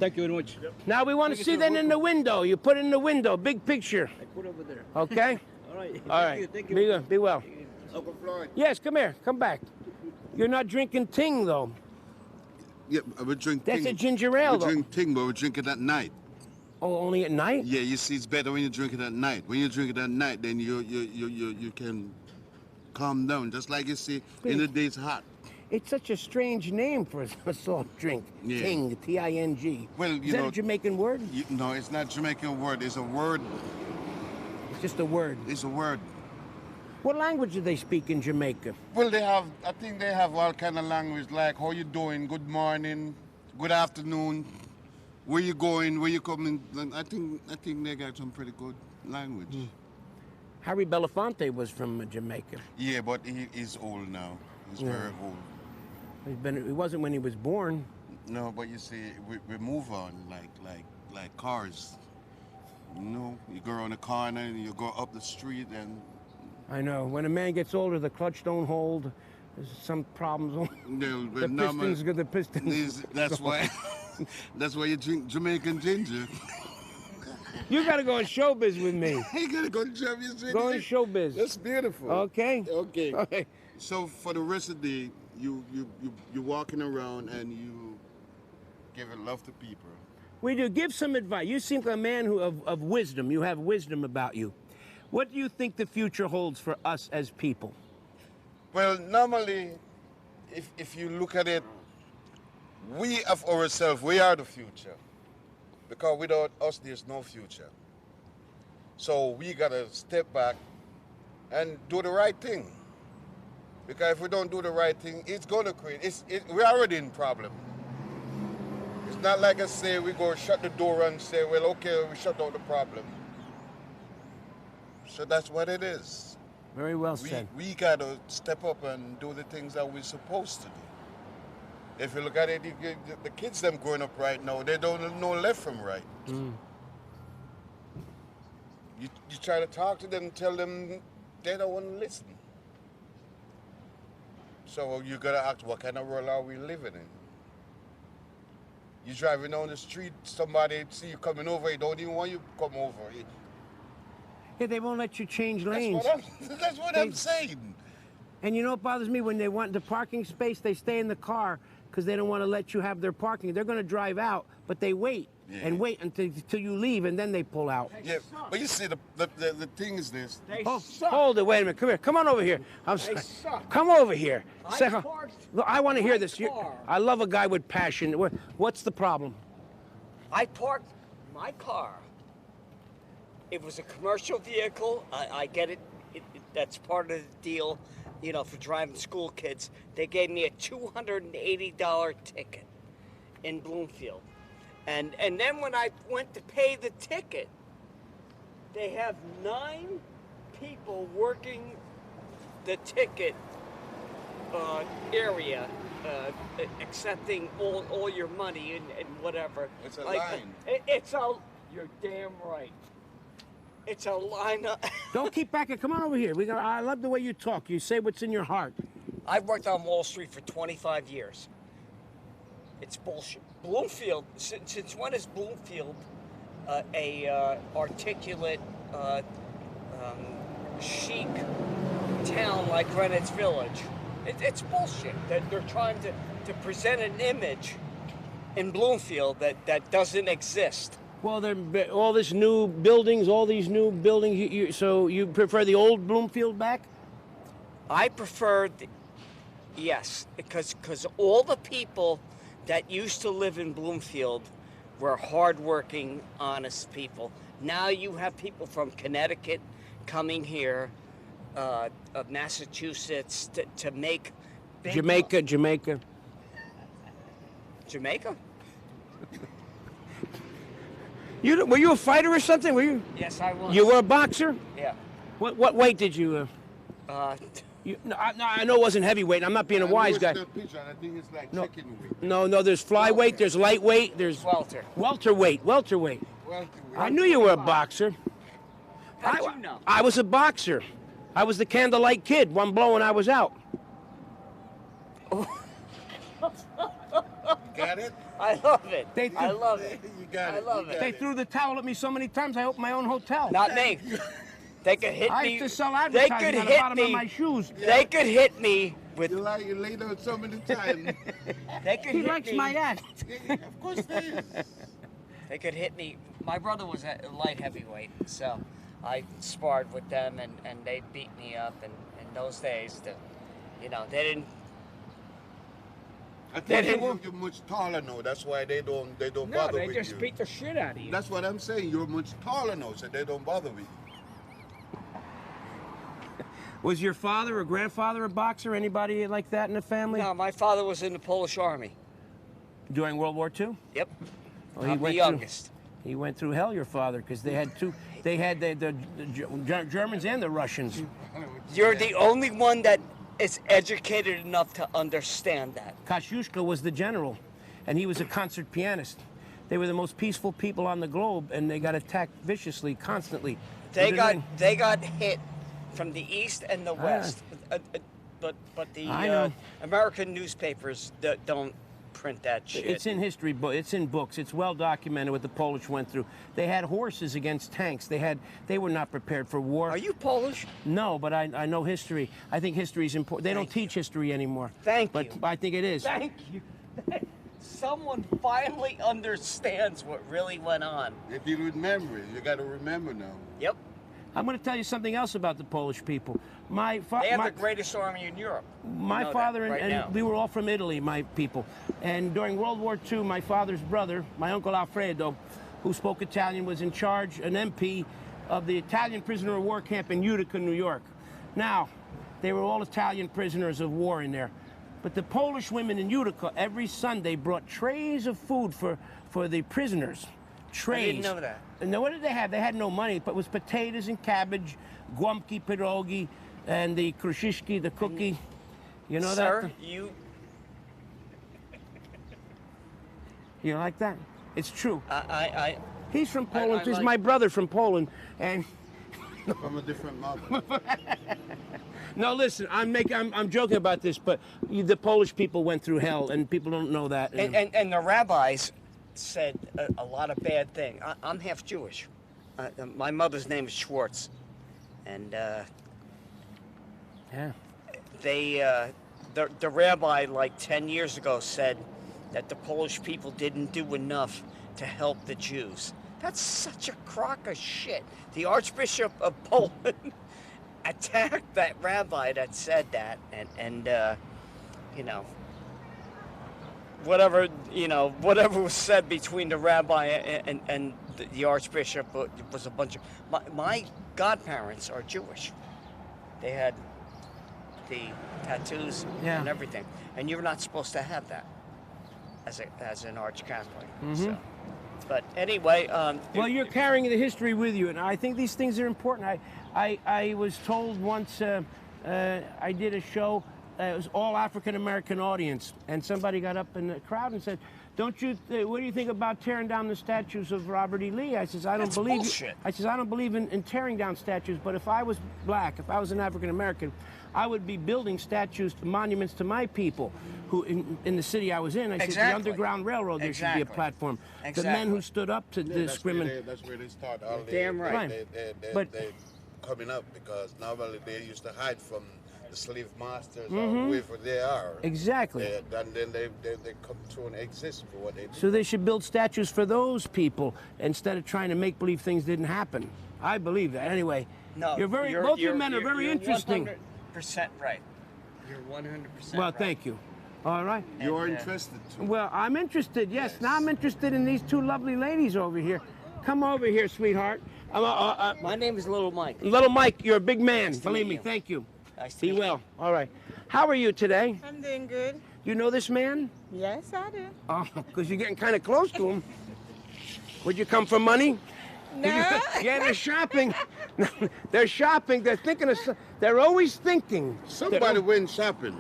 Thank you very much. Now we want to see that in the window. You put it in the window, big picture. I put over there. Okay? All right. All right. Thank you. Be good. Be well. Uncle Floyd. Yes, come here. Come back. You're not drinking ting, though. Yeah, I would drink That's ting. a ginger ale, We though. drink ting, but we drink it at night. Oh, only at night? Yeah, you see, it's better when you drink it at night. When you drink it at night, then you can calm down. Just like you see, in the day it's hot. It's such a strange name for a soft drink. Yeah. Ting, T-I-N-G. Well, Is that a Jamaican word? No, it's not Jamaican word. It's a word. It's just a word. It's a word. What language do they speak in Jamaica? Well, I think they have all kind of language, like how you doing, good morning, good afternoon, where you going, where you coming. I think they got some pretty good language. Harry Belafonte was from Jamaica. Yeah, but he's old now. He's very old. He wasn't when he was born. No, but you see, we move on like cars. You know, you go around the corner and you go up the street and. I know. When a man gets older, the clutch don't hold. There's some problems. The pistons. That's why. That's why you drink Jamaican ginger. You gotta go in showbiz with me. You gotta go to showbiz. Go in showbiz. That's beautiful. Okay. Okay. So for the rest of the day, you're walking around and you give love to people. We do. Give some advice. You seem like a man of wisdom. You have wisdom about you. What do you think the future holds for us as people? Well, normally, if you look at it, we of ourselves, we are the future. Because without us, there's no future. So we gotta step back and do the right thing. Because if we don't do the right thing, it's gonna create, we're already in problem. It's not like I say we go shut the door and say, well, okay, we shut out the problem. So that's what it is. Very well said. We gotta step up and do the things that we're supposed to do. If you look at it, the kids them growing up right now, they don't know left from right. You try to talk to them, tell them they don't want to listen. So you gotta ask, what kind of world are we living in? You're driving down the street, somebody see you coming over, they don't even want you to come over. Yeah, they won't let you change lanes. That's what I'm saying. And you know what bothers me? When they want the parking space, they stay in the car because they don't want to let you have their parking. They're going to drive out, but they wait and wait until you leave, and then they pull out. Yeah, but you see, the thing is this. Hold it, wait a minute. Come here. Come on over here. Come over here. Look, I want to hear this. I love a guy with passion. What's the problem? I parked my car. It was a commercial vehicle. I get it. That's part of the deal, you know, for driving school kids. They gave me a $280 ticket in Bloomfield. And then when I went to pay the ticket, they have 9 people working the ticket area, accepting all your money and whatever. It's a line. You're damn right. It's a line up. Don't keep back. Come on over here. I love the way you talk. You say what's in your heart. I've worked on Wall Street for 25 years. It's bullshit. Bloomfield, since when is Bloomfield a articulate, chic town like Greenwich Village? It's bullshit. They're trying to present an image in Bloomfield that doesn't exist. Well, all this new buildings, all these new buildings. So you prefer the old Bloomfield back? I prefer, yes, because all the people that used to live in Bloomfield were hardworking, honest people. Now you have people from Connecticut coming here, Massachusetts, to make Jamaica. Jamaica? Were you a fighter or something? Were you? Yes, I was. You were a boxer? Yeah. What weight did you? I know it wasn't heavyweight. I'm not being a wise guy. I think it's like chicken weight. No, there's flyweight, there's lightweight, there's welterweight. I knew you were a boxer. How'd you know? I was a boxer. I was the Candlelight Kid. One blow and I was out. Got it? I love it. I love it. You got it. I love it. They threw the towel at me so many times I opened my own hotel. Not me. They could hit me. I used to sell They advertising could on the hit bottom of me. my shoes. They could hit me with. You laid out so many times. They could He hit likes me. my ass. Of course they is. They could hit me. My brother was a light heavyweight, so I sparred with them, and they beat me up. And in those days, they didn't. I think you're much taller now. That's why they don't bother with you. No, they just beat the shit out of you. That's what I'm saying. You're much taller now, so they don't bother with you. Was your father or grandfather a boxer? Anybody like that in the family? No, my father was in the Polish Army. During World War II? Yep. Well, I'm the youngest. He went through hell, your father, because they had two. They had the Germans and the Russians. You're the only one that is educated enough to understand that. Kosciuszko was the general, and he was a concert pianist. They were the most peaceful people on the globe, and they got attacked viciously, constantly. They got hit from the east and the west, but the American newspapers don't print that shit. It's in history, it's in books. It's well documented what the Polish went through. They had horses against tanks. They were not prepared for war. Are you Polish? No, but I know history. I think history is important. They don't teach history anymore. Thank you. But I think it is. Thank you. Someone finally understands what really went on. If you remember it, you got to remember now. Yep. I'm going to tell you something else about the Polish people. They have the greatest army in Europe. My father and we were all from Italy, my people. And during World War II, my father's brother, my uncle Alfredo, who spoke Italian, was in charge, an MP of the Italian prisoner of war camp in Utica, New York. Now, they were all Italian prisoners of war in there. But the Polish women in Utica every Sunday brought trays of food for the prisoners. Trays. I didn't know that. And what did they have? They had no money, but it was potatoes and cabbage, guamki, pierogi, and the kruszyczki, the cookie. You know Sir, that? you... You like that? It's true. He's from Poland. He's my brother from Poland, and... From a different mother. No, listen, I'm joking about this, but the Polish people went through hell, and people don't know that. And the rabbis said a lot of bad things. I'm half Jewish. My mother's name is Schwartz, and yeah, they the rabbi like 10 years ago said that the Polish people didn't do enough to help the Jews. That's such a crock of shit. The Archbishop of Poland attacked that rabbi that said that, and you know, whatever was said between the rabbi and the Archbishop was a bunch of... My godparents are Jewish. They had the tattoos and everything, and you're not supposed to have that as an Arch-Catholic. So. But anyway... well, you're carrying the history with you, and I think these things are important. I was told once, I did a show, it was all African-American audience, and somebody got up in the crowd and said, what do you think about tearing down the statues of Robert E. Lee? I says, I don't believe bullshit. I says, I don't believe in tearing down statues, but if I was black, if I was an African-American, I would be building statues, monuments to my people who in the city I was in. I said, the Underground Railroad, there should be a platform. The men who stood up to discriminate. That's where they start all Damn right. They're coming up, because normally they used to hide from the slave masters or whoever they are. Exactly. And then they come through and exist for what they do. So they should build statues for those people instead of trying to make believe things didn't happen. I believe that. Anyway, no, both your men are very interesting. 100% right. You're 100% Well, right. thank you. All right. You're interested too. Well, I'm interested, yes. Now I'm interested in these two lovely ladies over here. Come over here, sweetheart. My name is Little Mike. Little Mike, you're a big man. Nice to Believe meet me, you. thank you. Nice to Be meet well. All right. How are you today? I'm doing good. You know this man? Yes, I do. Oh, because you're getting kind of close to him. Would you come for money? No. Yeah, they're shopping. They're shopping. They're thinking of. They're always thinking. Somebody went shopping.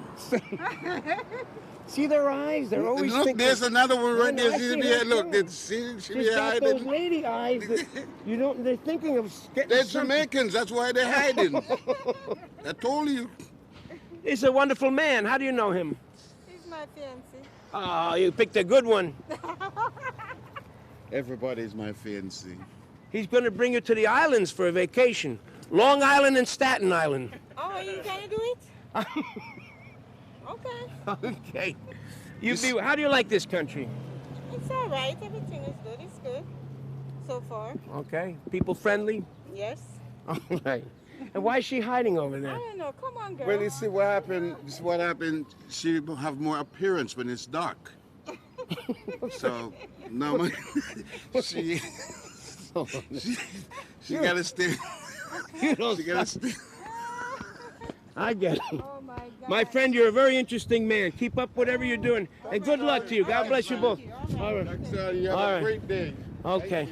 See their eyes? They're always Look, thinking. there's another one right there. I See see the her look, too. see She's got those lady eyes. That you don't. They're thinking of getting. They're something. Jamaicans. That's why they're hiding. I told you. He's a wonderful man. How do you know him? He's my fiancé. Oh, you picked a good one. Everybody's my fiancé. He's going to bring you to the islands for a vacation. Long Island and Staten Island. Oh, you gonna do it? Okay. Okay. How do you like this country? It's all right. Everything is good. It's good so far. Okay. People friendly? Yes. All right. And why is she hiding over I there? don't know. Come on, girl. Well, you see what happened. This is what happened. She have more appearance when it's dark. So no, she gotta stay. You don't. She gotta stay. I get it. Oh my God. My friend, you're a very interesting man. Keep up whatever you're doing, and good luck to you. God bless you both. All right. You have All a right. great day. Okay.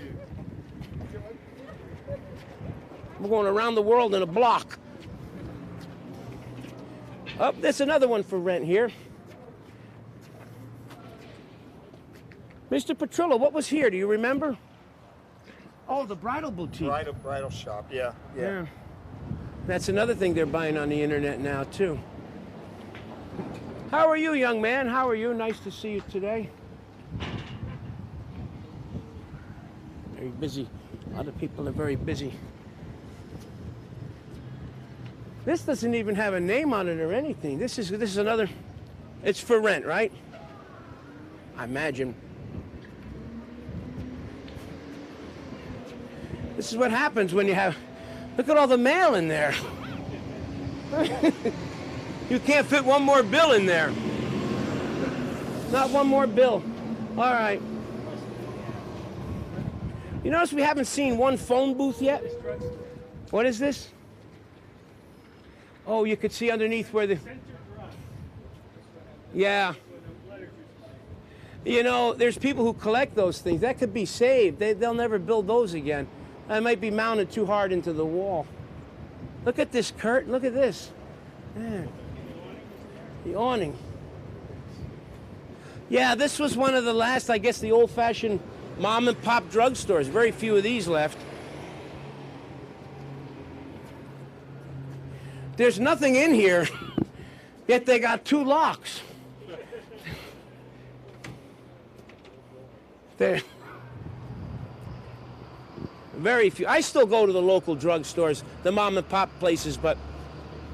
We're going around the world in a block. Oh, there's another one for rent here. Mr. Petrillo, what was here? Do you remember? Oh, the bridal boutique. Bridal shop, yeah. That's another thing they're buying on the internet now, too. How are you, young man? How are you? Nice to see you today. Very busy. A lot of people are very busy. This doesn't even have a name on it or anything. This is another. It's for rent, right? I imagine. This is what happens when you have. Look at all the mail in there. You can't fit one more bill in there. Not one more bill. All right. You notice we haven't seen one phone booth yet? What is this? Oh, you could see underneath where the... Yeah. You know, there's people who collect those things. That could be saved. They'll never build those again. It might be mounted too hard into the wall. Look at this, Kurt. Look at this. Man. The awning. Yeah, this was one of the last, I guess, the old-fashioned mom-and-pop drugstores. Very few of these left. There's nothing in here, yet they got 2 locks. There. Very few. I still go to the local drugstores, the mom and pop places, but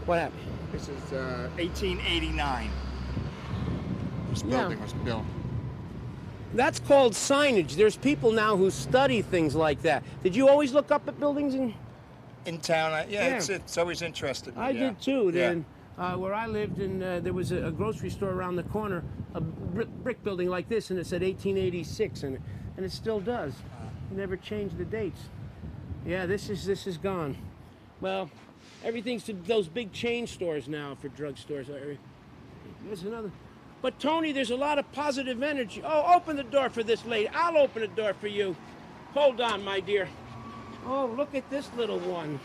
what happened? This is 1889. This building was built. That's called signage. There's people now who study things like that. Did you always look up at buildings in town? Yeah. It's always interested me. I did too. Then where I lived, there was a grocery store around the corner, a brick building like this, and it said 1886, and it still does. It never changed the dates. Yeah, this is gone. Well, everything's to those big chain stores now for drugstores. There's another. But Tony, there's a lot of positive energy. Oh, open the door for this lady. I'll open the door for you. Hold on, my dear. Oh, look at this little one.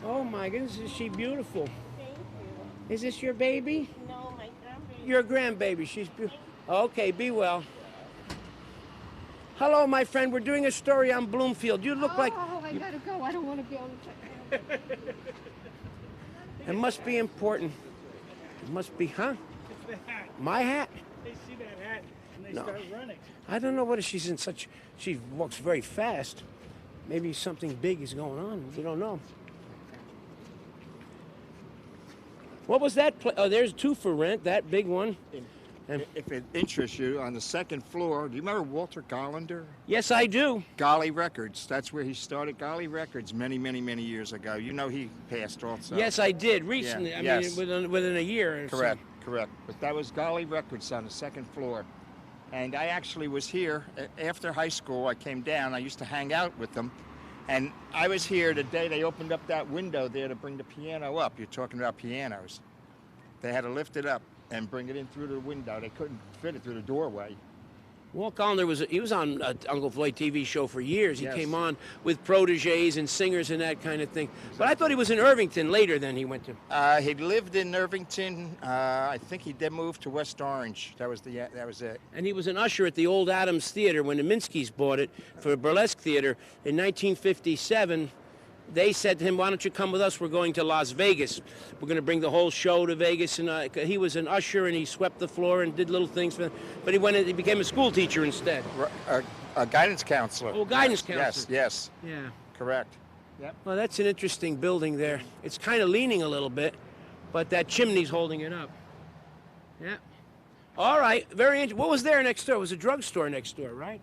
Oh my goodness, is she beautiful? Thank you. Is this your baby? No, my grandbaby. Your grandbaby. She's beautiful. Okay, be well. Hello, my friend. We're doing a story on Bloomfield. You look like... Oh, I gotta go. I don't want to be on the track. It must be important. It must be, huh? It's the hat. My hat? They see that hat and they No. start running. I don't know whether she's in such... She walks very fast. Maybe something big is going on. We don't know. What was that? Oh, there's 2 for rent. That big one. And if it interests you, on the second floor, do you remember Walter Gollander? Yes, I do. Golly Records. That's where he started Golly Records many, many, many years ago. You know he passed also. Yes, I did recently. Yeah. I mean, within a year. Or Correct. But that was Golly Records on the second floor. And I actually was here after high school. I came down. I used to hang out with them. And I was here the day they opened up that window there to bring the piano up. You're talking about pianos. They had to lift it up and bring it in through the window. They couldn't fit it through the doorway. Walt Colliner was on Uncle Floyd TV show for years. He Yes. came on with proteges and singers and that kind of thing. But I thought he was in Irvington later than he went to. He lived in Irvington. I think he did move to West Orange. That was it. And he was an usher at the old Adams Theater when the Minskys bought it for a burlesque theater in 1957. They said to him, "Why don't you come with us? We're going to Las Vegas. We're going to bring the whole show to Vegas." And he was an usher, and he swept the floor and did little things for them. But he went and he became a school teacher instead. A guidance counselor. Oh, guidance counselor. Yes. Yeah. Correct. Yep. Well, that's an interesting building there. It's kind of leaning a little bit, but that chimney's holding it up. Yeah. All right. Very interesting. What was there next door? It was a drugstore next door, right?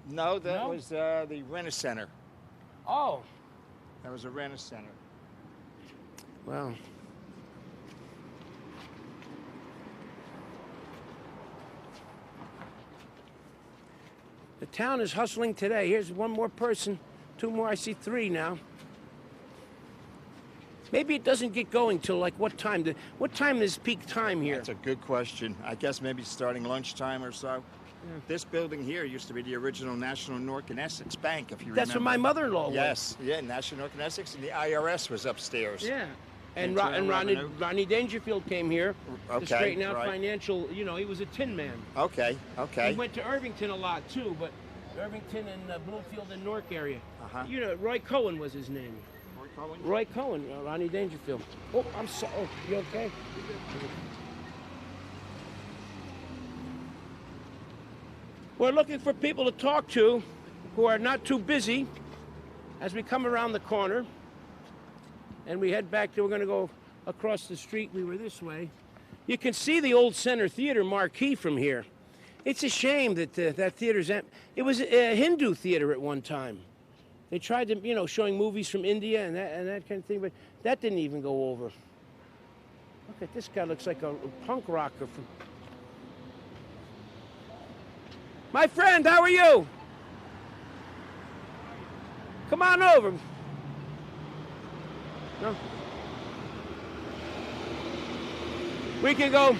No, that was the Rent-A-Center. Oh. That was a Rent-A-Center. Wow. The town is hustling today. Here's one more person. 2 more. I see 3 now. Maybe it doesn't get going till like what time? What time is peak time here? That's a good question. I guess maybe starting lunchtime or so. Yeah. This building here used to be the original National Nork and Essex Bank, if you remember. That's where my mother-in-law was. Yes, yeah, National Nork and Essex, and the IRS was upstairs. Yeah. And Internal Revenue. Ronnie Dangerfield came here to Okay, straighten out right. financial, he was a tin man. Okay. He went to Irvington a lot too, but Irvington and Bloomfield and Newark area. Uh-huh. Roy Cohen was his name. Roy Cohen, Ronnie Dangerfield. Oh, I'm sorry. Oh, you okay? We're looking for people to talk to who are not too busy as we come around the corner and we head back we're going to go across the street. We were this way. You can see the old Center Theater marquee from here. It's a shame that that theater's empty. It was a Hindu theater at one time. They tried to, showing movies from India and that kind of thing, but that didn't even go over. Look at this guy, looks like a punk rocker from... My friend, how are you? Come on over. No? We can go.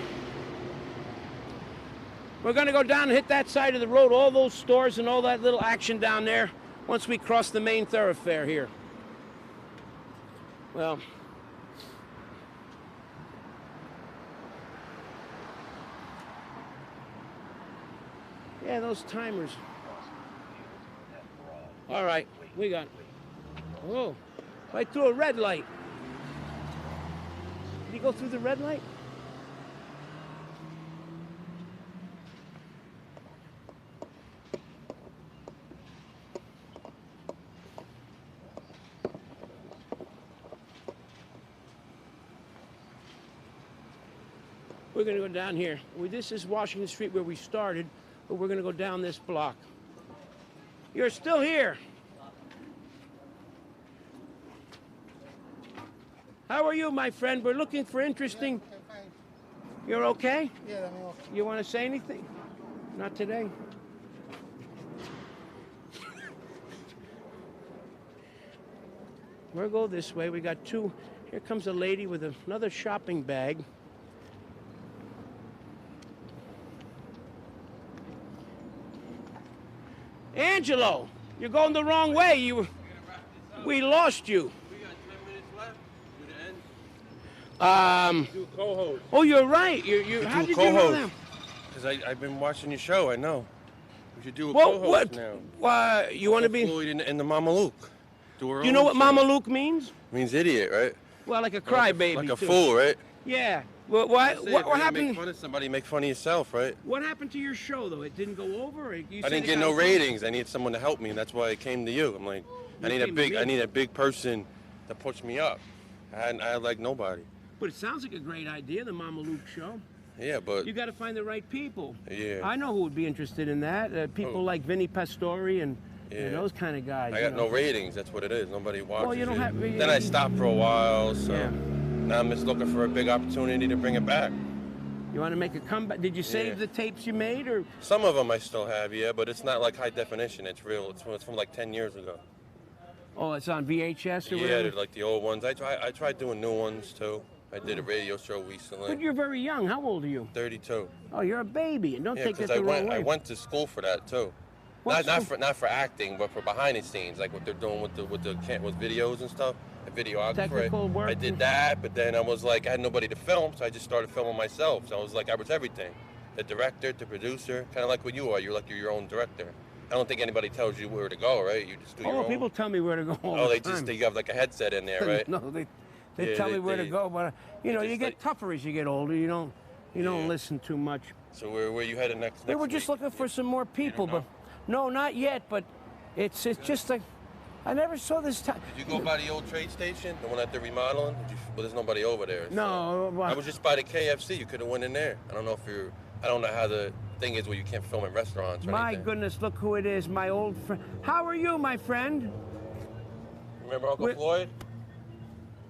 We're going to go down and hit that side of the road, all those stores and all that little action down there once we cross the main thoroughfare here. Well, yeah, those timers. All right, we got. Whoa, right through a red light. Did he go through the red light? We're going to go down here. This is Washington Street where we started, but we're going to go down this block. You're still here. How are you, my friend? We're looking for interesting... You're okay? Yeah, I'm okay. You want to say anything? Not today. We'll go this way. We got two. Here comes a lady with another shopping bag. Angelo, you're going the wrong way. We lost you. We got 10 minutes left to the end. Do co-host. Oh, you're right. You. How did you know that? Because I've been watching your show. I know. We should do a Well, co-host now. You want to be? Floyd and the Mama Luke. Do You know what Mama Luke means? Means idiot, right? Well, like a crybaby. Like a too. fool, right? Yeah. Well, what happened? Make fun of somebody, make fun of yourself, right? What happened to your show though? It didn't go over. Or you I didn't get no ratings. I need someone to help me, and that's why I came to you. I'm like, I need a big person to push me up. I had like nobody. But it sounds like a great idea, the Mama Luke show. Yeah, but you got to find the right people. Yeah. I know who would be interested in that. People like Vinny Pastore and those kind of guys. I got no ratings. That's what it is. Nobody watches Well, you don't it. have. Then I stopped for a while, so now I'm just looking for a big opportunity to bring it back. You want to make a comeback? Did you save the tapes you made, or? Some of them I still have, yeah, but it's not like high definition. It's real. It's from like 10 years ago. Oh, it's on VHS or Yeah, whatever? they're like the old ones. I tried doing new ones too. I did a radio show recently. But you're very young. How old are you? 32. Oh, you're a baby, and don't take that because the wrong way. I went to school for that too. What Not for acting, but for behind the scenes, like what they're doing with videos and stuff, and videographer. Technical work. I did that, but then I was like, I had nobody to film, so I just started filming myself. So I was like, I was everything, the director, the producer, kind of like what you are. You're like your own director. I don't think anybody tells you where to go, right? You just do your own. People tell me where to go all the time. They have like a headset in there, right? No, they tell me where to go, but you get tougher as you get older. You don't listen too much. So where you headed next? We were just looking for some more people, but no, not yet. But it's just like I never saw this time. Did you go by the old trade station, the one that they're remodeling? Well, there's nobody over there. So. No, I was just by the KFC. You could have went in there. I don't know how the thing is where you can't film in restaurants. Or My anything. goodness, look who it is, my old friend. How are you, my friend? Remember Uncle Floyd?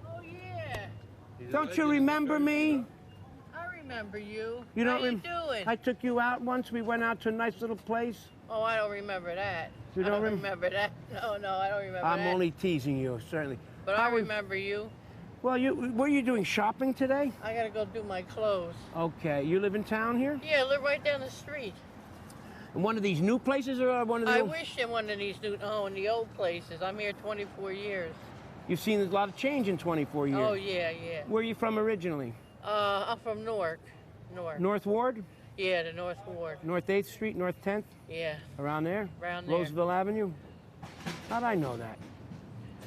Oh, yeah. Don't you remember me? I remember you. You don't How you doing? I took you out once. We went out to a nice little place. Oh, I don't remember that. You don't remember that? No, I don't remember that. I'm only teasing you, certainly. But I remember you. Well, were you doing shopping today? I gotta go do my clothes. Okay. You live in town here? Yeah, I live right down the street. In one of these new places or one of the I old? wish in one of these in the old places. I'm here 24 years. You've seen a lot of change in 24 years. Oh, yeah. Where are you from originally? I'm from Newark. North Ward? Yeah, the North Ward. North 8th Street, North 10th? Yeah. Around there? Around there. Roosevelt Avenue? How'd I know that?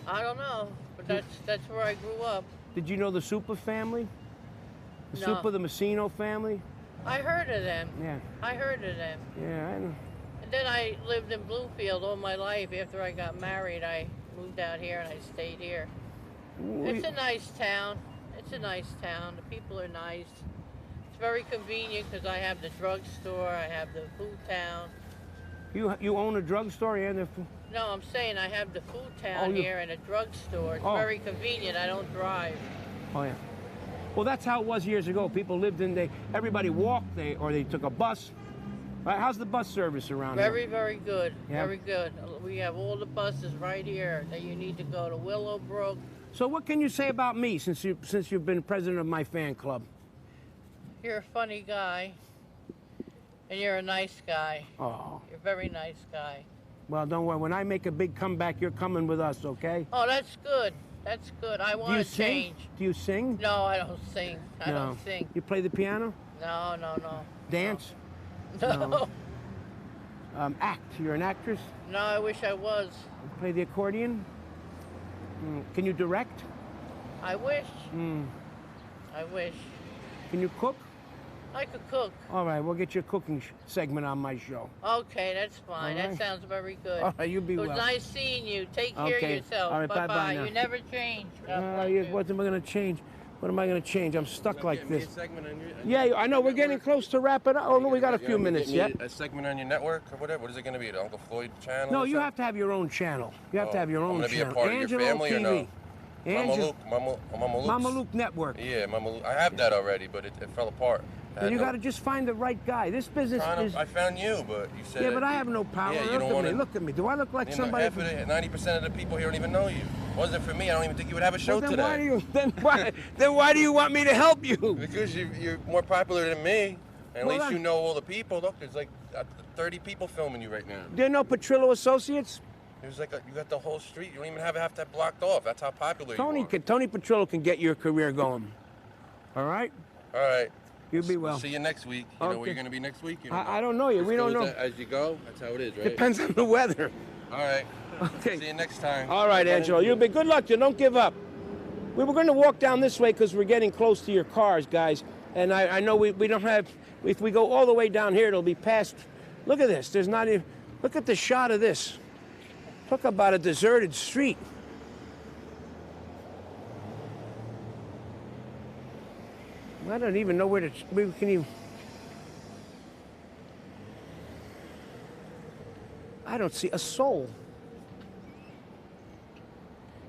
I don't know, but that's where I grew up. Did you know the Super family? The No. Super, the Messino family? I heard of them. Yeah. I heard of them. Yeah, I know. And then I lived in Bloomfield all my life. After I got married, I moved out here and I stayed here. It's a nice town. It's a nice town. The people are nice. It's very convenient because I have the drugstore, I have the food town. You own a drugstore and a... No, I'm saying I have the food town here and a drugstore. It's very convenient. I don't drive. Oh, yeah. Well, that's how it was years ago. People lived everybody walked, or they took a bus. Right? How's the bus service around Very, here? very good. Yeah? Very good. We have all the buses right here that you need to go to Willowbrook. So what can you say about me since you've been president of my fan club? You're a funny guy, and you're a nice guy. Oh. You're a very nice guy. Well, don't worry. When I make a big comeback, you're coming with us, okay? Oh, that's good. That's good. I want to change. Do you sing? No, I don't sing. I No. don't sing. You play the piano? No. Dance? No. Act. You're an actress? No, I wish I was. You play the accordion? Can you direct? I wish. I wish. Can you cook? I could cook. All right, we'll get your cooking segment on my show. Okay, that's fine. All right. That sounds very good. All right, you be well. It well. was nice seeing you. Take care of Okay. yourself. All right, bye-bye now. You never change. What am I going to change? What am I going to change? I'm stuck like Get me this. a segment on your, Yeah, I know. We're getting close to wrapping up. Oh, no, we got a few minutes yet. A segment on your network or whatever? What is it going to be? The Uncle Floyd channel? No, or you something? have to have your own channel. You have to have your own I'm gonna channel. be a part of Angelo your family TV. or no? Mama Angel- Luke, Mama Luke's. Mama Luke Network. Yeah, Mama Luke. I have that already, but it fell apart. And you got to just find the right guy. This business is... I found you, but you said... Yeah, but I have no power. Yeah, you look don't at want me. to... Look at me. Do I look like somebody... 90% of the people here don't even know you. Wasn't it for me, I don't even think you would have a show then today. Why do you, then why do you want me to help you? Because you're more popular than me. And Well, at least you know all the people. Look, there's like 30 people filming you right now. There are no Petrillo Associates? There's like you got the whole street. You don't even have that blocked off. That's how popular you are. Tony Petrillo can get your career going. All right? All right. You be well. See you next week. You know where you're going to be next week? You don't know? I don't know yet. We Just don't go know. as you go. That's how it is, right? Depends on the weather. All right. Okay. See you next time. All right, Angelo. You be good luck. Don't give up. We were going to walk down this way because we're getting close to your cars, guys. And I know we don't have... If we go all the way down here, it'll be past... Look at this. There's not even... Look at the shot of this. Talk about a deserted street. I don't even know where to... We can even... I don't see a soul.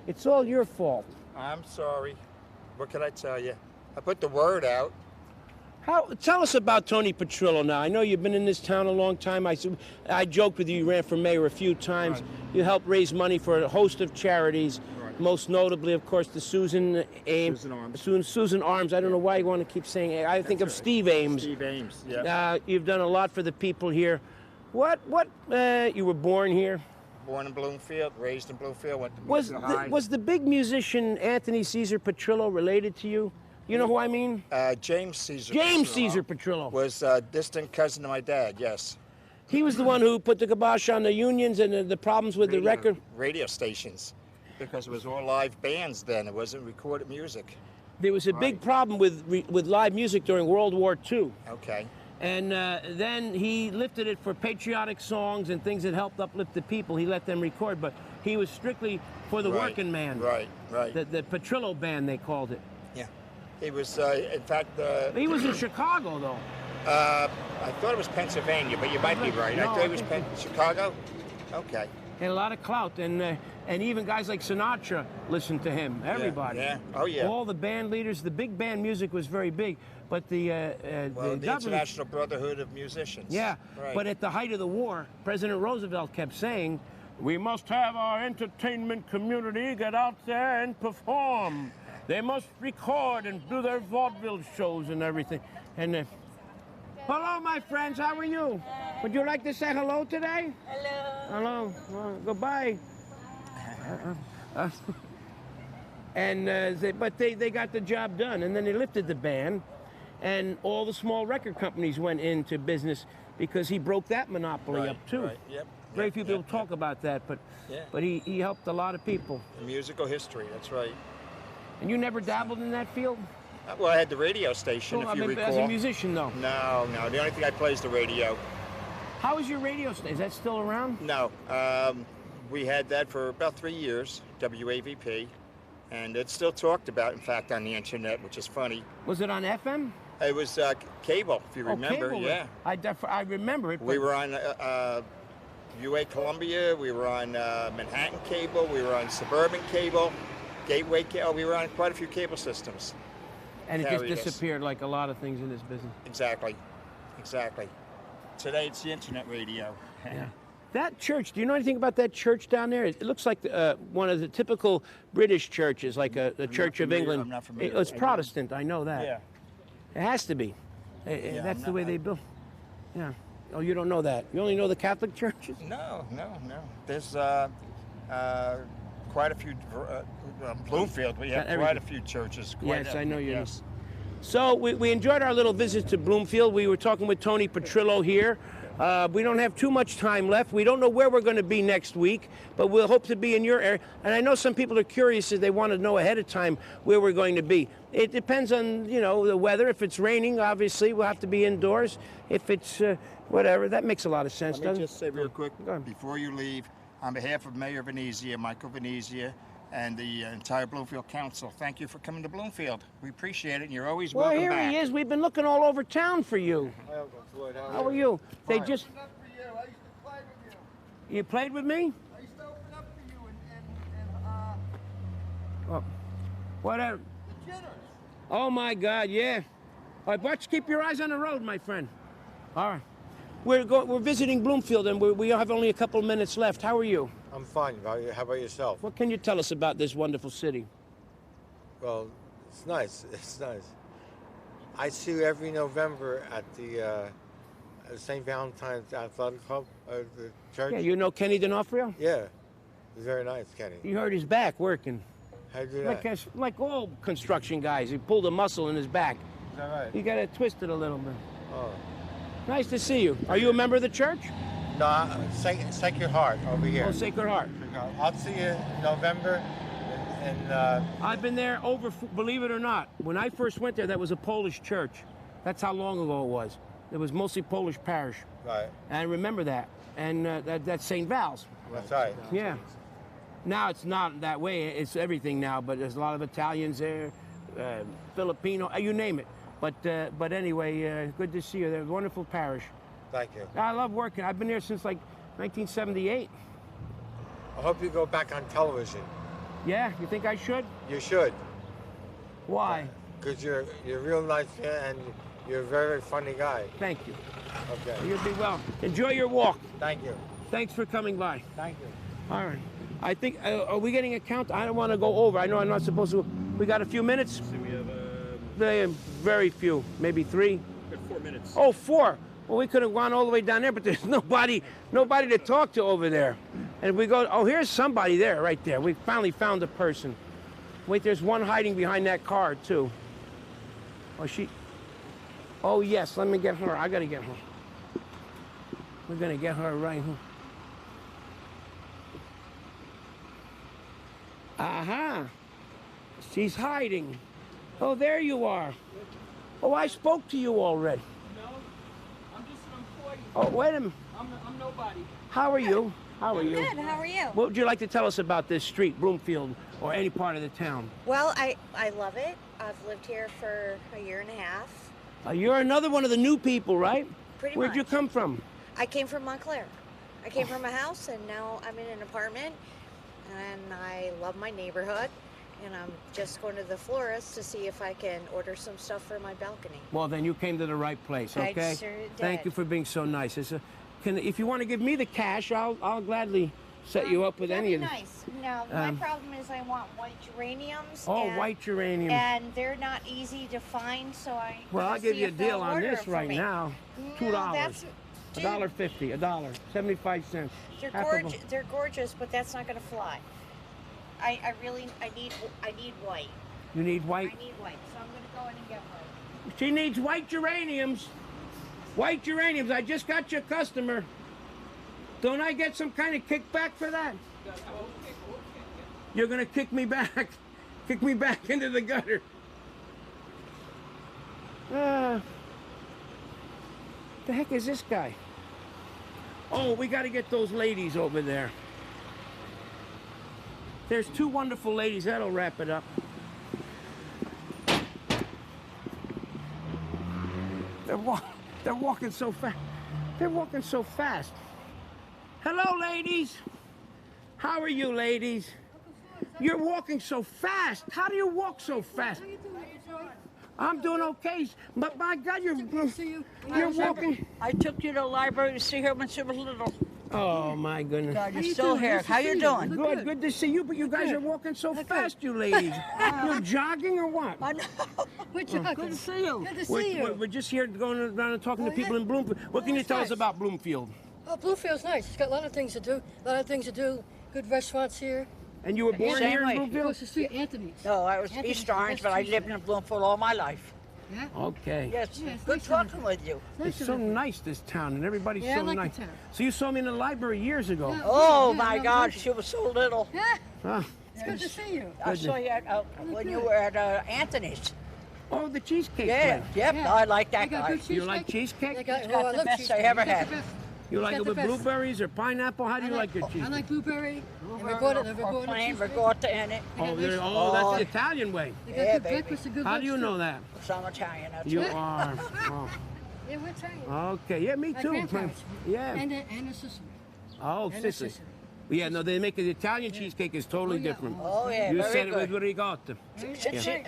It's all your fault. I'm sorry. What can I tell you? I put the word out. Tell us about Tony Petrillo now. I know you've been in this town a long time. I joked with you. You ran for mayor a few times. Right. You helped raise money for a host of charities. Right. Most notably, of course, the Susan Ames. Susan Arms. I don't know why you want to keep saying. I think of Steve Ames. Steve Ames. Yeah. You've done a lot for the people here. You were born here. Born in Bloomfield, raised in Bloomfield, went to Was the big musician Anthony Caesar Petrillo related to you? You know who I mean? James Caesar. James Caesar Petrillo. Was a distant cousin to my dad, yes. He was the one who put the kibosh on the unions and the problems with the record. Radio stations, because it was all live bands then. It wasn't recorded music. There was a big problem with live music during World War II. Okay. And then he lifted it for patriotic songs and things that helped uplift the people. He let them record, but he was strictly for the working man. Right. The Petrillo Band, they called it. Yeah. He was, in fact... he was in Chicago, though. I thought it was Pennsylvania, but you might be right. No, I thought it was Chicago? Okay. Had a lot of clout, and even guys like Sinatra listened to him. Everybody. Yeah. Oh, yeah. All the band leaders. The big band music was very big, but the International Brotherhood of Musicians. Yeah. Right. But at the height of the war, President Roosevelt kept saying, "We must have our entertainment community get out there and perform. They must record and do their vaudeville shows and everything." And hello, my friends. How are you? Would you like to say hello today? Hello. Goodbye. But they got the job done, and then they lifted the ban, and all the small record companies went into business because he broke that monopoly up too. Right. Yep. Very few people talk about that, but he helped a lot of people. Musical history. That's right. And you never dabbled in that field? Well, I had the radio station, if you recall. As a musician, though? No. The only thing I play is the radio. How is your radio station? Is that still around? No. We had that for about 3 years, WAVP, and it's still talked about, in fact, on the internet, which is funny. Was it on FM? It was cable, if you remember. Cable. Yeah. I remember it. We were on UA Columbia. We were on Manhattan Cable. We were on Suburban Cable, Gateway Cable. We were on quite a few cable systems. And it just disappeared like a lot of things in this business. Exactly. Today it's the internet radio. Yeah. That church, do you know anything about that church down there? It looks like one of the typical British churches, like a Church of England. I'm not familiar. It's Protestant, I know that. Yeah. It has to be. That's the way they build. Yeah. Oh, you don't know that? You only know the Catholic churches? No. There's quite a few, Bloomfield, we have quite a few churches. Yes, I know you know. So we enjoyed our little visit to Bloomfield. We were talking with Tony Petrillo here. We don't have too much time left. We don't know where we're going to be next week, but we'll hope to be in your area. And I know some people are curious if they want to know ahead of time where we're going to be. It depends on, the weather. If it's raining, obviously, we'll have to be indoors. If it's whatever, that makes a lot of sense, Let me just say real quick, before you leave, on behalf of Mayor Venezia, Michael Venezia, and the entire Bloomfield Council. Thank you for coming to Bloomfield. We appreciate it, and you're always Well, welcome here back. he is. We've been looking all over town for you. Hi, Uncle Floyd. How are you? They Fine. just... You played with me? I used to open up for you Oh, whatever. the jitters. Oh my God, yeah. All right, watch, keep your eyes on the road, my friend. All right. We're visiting Bloomfield, and we have only a couple of minutes left. How are you? I'm fine. How about yourself? What can you tell us about this wonderful city? Well, it's nice. It's nice. I see you every November at the St. Valentine's Athletic Club, the church. Yeah, you know Kenny D'Onofrio? Yeah, he's very nice, Kenny. He hurt his back working. How do you do that? Like all construction guys, he pulled a muscle in his back. Is that right? He got it twisted a little bit. Oh. Nice to see you. Are you a member of the church? No, Sacred Heart over here. Oh, Sacred Heart. I'll see you in November. I've been there believe it or not, when I first went there, that was a Polish church. That's how long ago it was. It was mostly Polish parish. Right. And I remember that. And that's St. Val's. That's right. Yeah. Now it's not that way. It's everything now, but there's a lot of Italians there, Filipino, you name it. But anyway, good to see you. They're a wonderful parish. Thank you. I love working. I've been there since like 1978. I hope you go back on television. Yeah, you think I should? You should. Why? Because you're real nice and you're a very funny guy. Thank you. Okay. You'll be well. Enjoy your walk. Thank you. Thanks for coming by. Thank you. All right. I think, are we getting a count? I don't want to go over. I know I'm not supposed to. We got a few minutes? We have very few, maybe 3. 4 minutes. Oh, 4. Well, we could have gone all the way down there, but there's nobody to talk to over there. And if we go, oh, here's somebody there, right there. We finally found a person. Wait, there's one hiding behind that car, too. Oh, yes, let me get her. I got to get her. We're going to get her right here. Aha. She's hiding. Oh, there you are. Oh, I spoke to you already. No, I'm just an employee. Oh, wait a minute. I'm nobody. How are you? How are you? Good, how are you? What would you like to tell us about this street, Bloomfield, or any part of the town? Well, I love it. I've lived here for a year and a half. You're another one of the new people, right? Pretty Where'd much. you come from? I came from Montclair. I came from a house, and now I'm in an apartment, and I love my neighborhood, and I'm just going to the florist to see if I can order some stuff for my balcony. Well, then you came to the right place, I okay? sure did. Thank you for being so nice. If you want to give me the cash, I'll gladly set you up with any of them. Nice. Now, my problem is I want white geraniums. Oh, white geraniums. And they're not easy to find, so I. Well, I'll give see you a if they'll deal on order this them for right me. now. $2. that's- $1.50, $1, 75 cents. They're gorgeous, but that's not going to fly. I need white. You need white? I need white, so I'm going to go in and get white. She needs white geraniums. White geraniums. I just got your customer. Don't I get some kind of kickback for that? You're going to kick me back. Kick me back into the gutter. The heck is this guy? Oh, we got to get those ladies over there. There's 2 wonderful ladies. That'll wrap it up. They're walking so fast. They're walking so fast. Hello, ladies. How are you, ladies? You're walking so fast. How do you walk so fast? I'm doing okay, but my God, you're walking. I took you to the library to see her when she was little. Oh my goodness. God, you're still here. How you doing? Good, good to see you. But you guys are walking so fast, you ladies. You're jogging or what? I know. Good to see you. Good to see you. We're just here going around and talking to people in Bloomfield. What can you tell us about Bloomfield? Oh, Bloomfield's nice. It's got a lot of things to do. Good restaurants here. And you were born here in Bloomfield? Across the street, Anthony's. No, I was Anthony's East Orange, but I lived in Bloomfield all my life. Yeah? Okay. Yes, Yeah, it's good nice talking with you. It's so nice, this town, and everybody's Yeah, I so like nice. the town. So you saw me in the library years ago. Yeah. Oh, Yeah, my no, God, thank she was so little. Yeah, Ah, it's good to see you. I saw you when you were at Anthony's. oh, the cheesecake Yeah, place. yep, Yeah. I like that They got guy. good You like cheesecake. cheesecake? They got, He's got I the love best cheesecake. I ever He's got had. the best. You It's like got it the with best. blueberries or pineapple? How do you like your cheese? I like blueberry. And Or plain ricotta in it. Oh, that's the Italian way. They got Yeah, good baby. breakfast and good How lunch, do you too. know that? So I'm Italian. That's You right. are. Oh. Yeah, we're Italian. Okay, yeah, me My too. grandparents. Yeah. And a Sicily. Oh, and Sicily. Sicily. Yeah, no, they make the Italian cheesecake is totally different. Oh, yeah, You very said it good. with ricotta.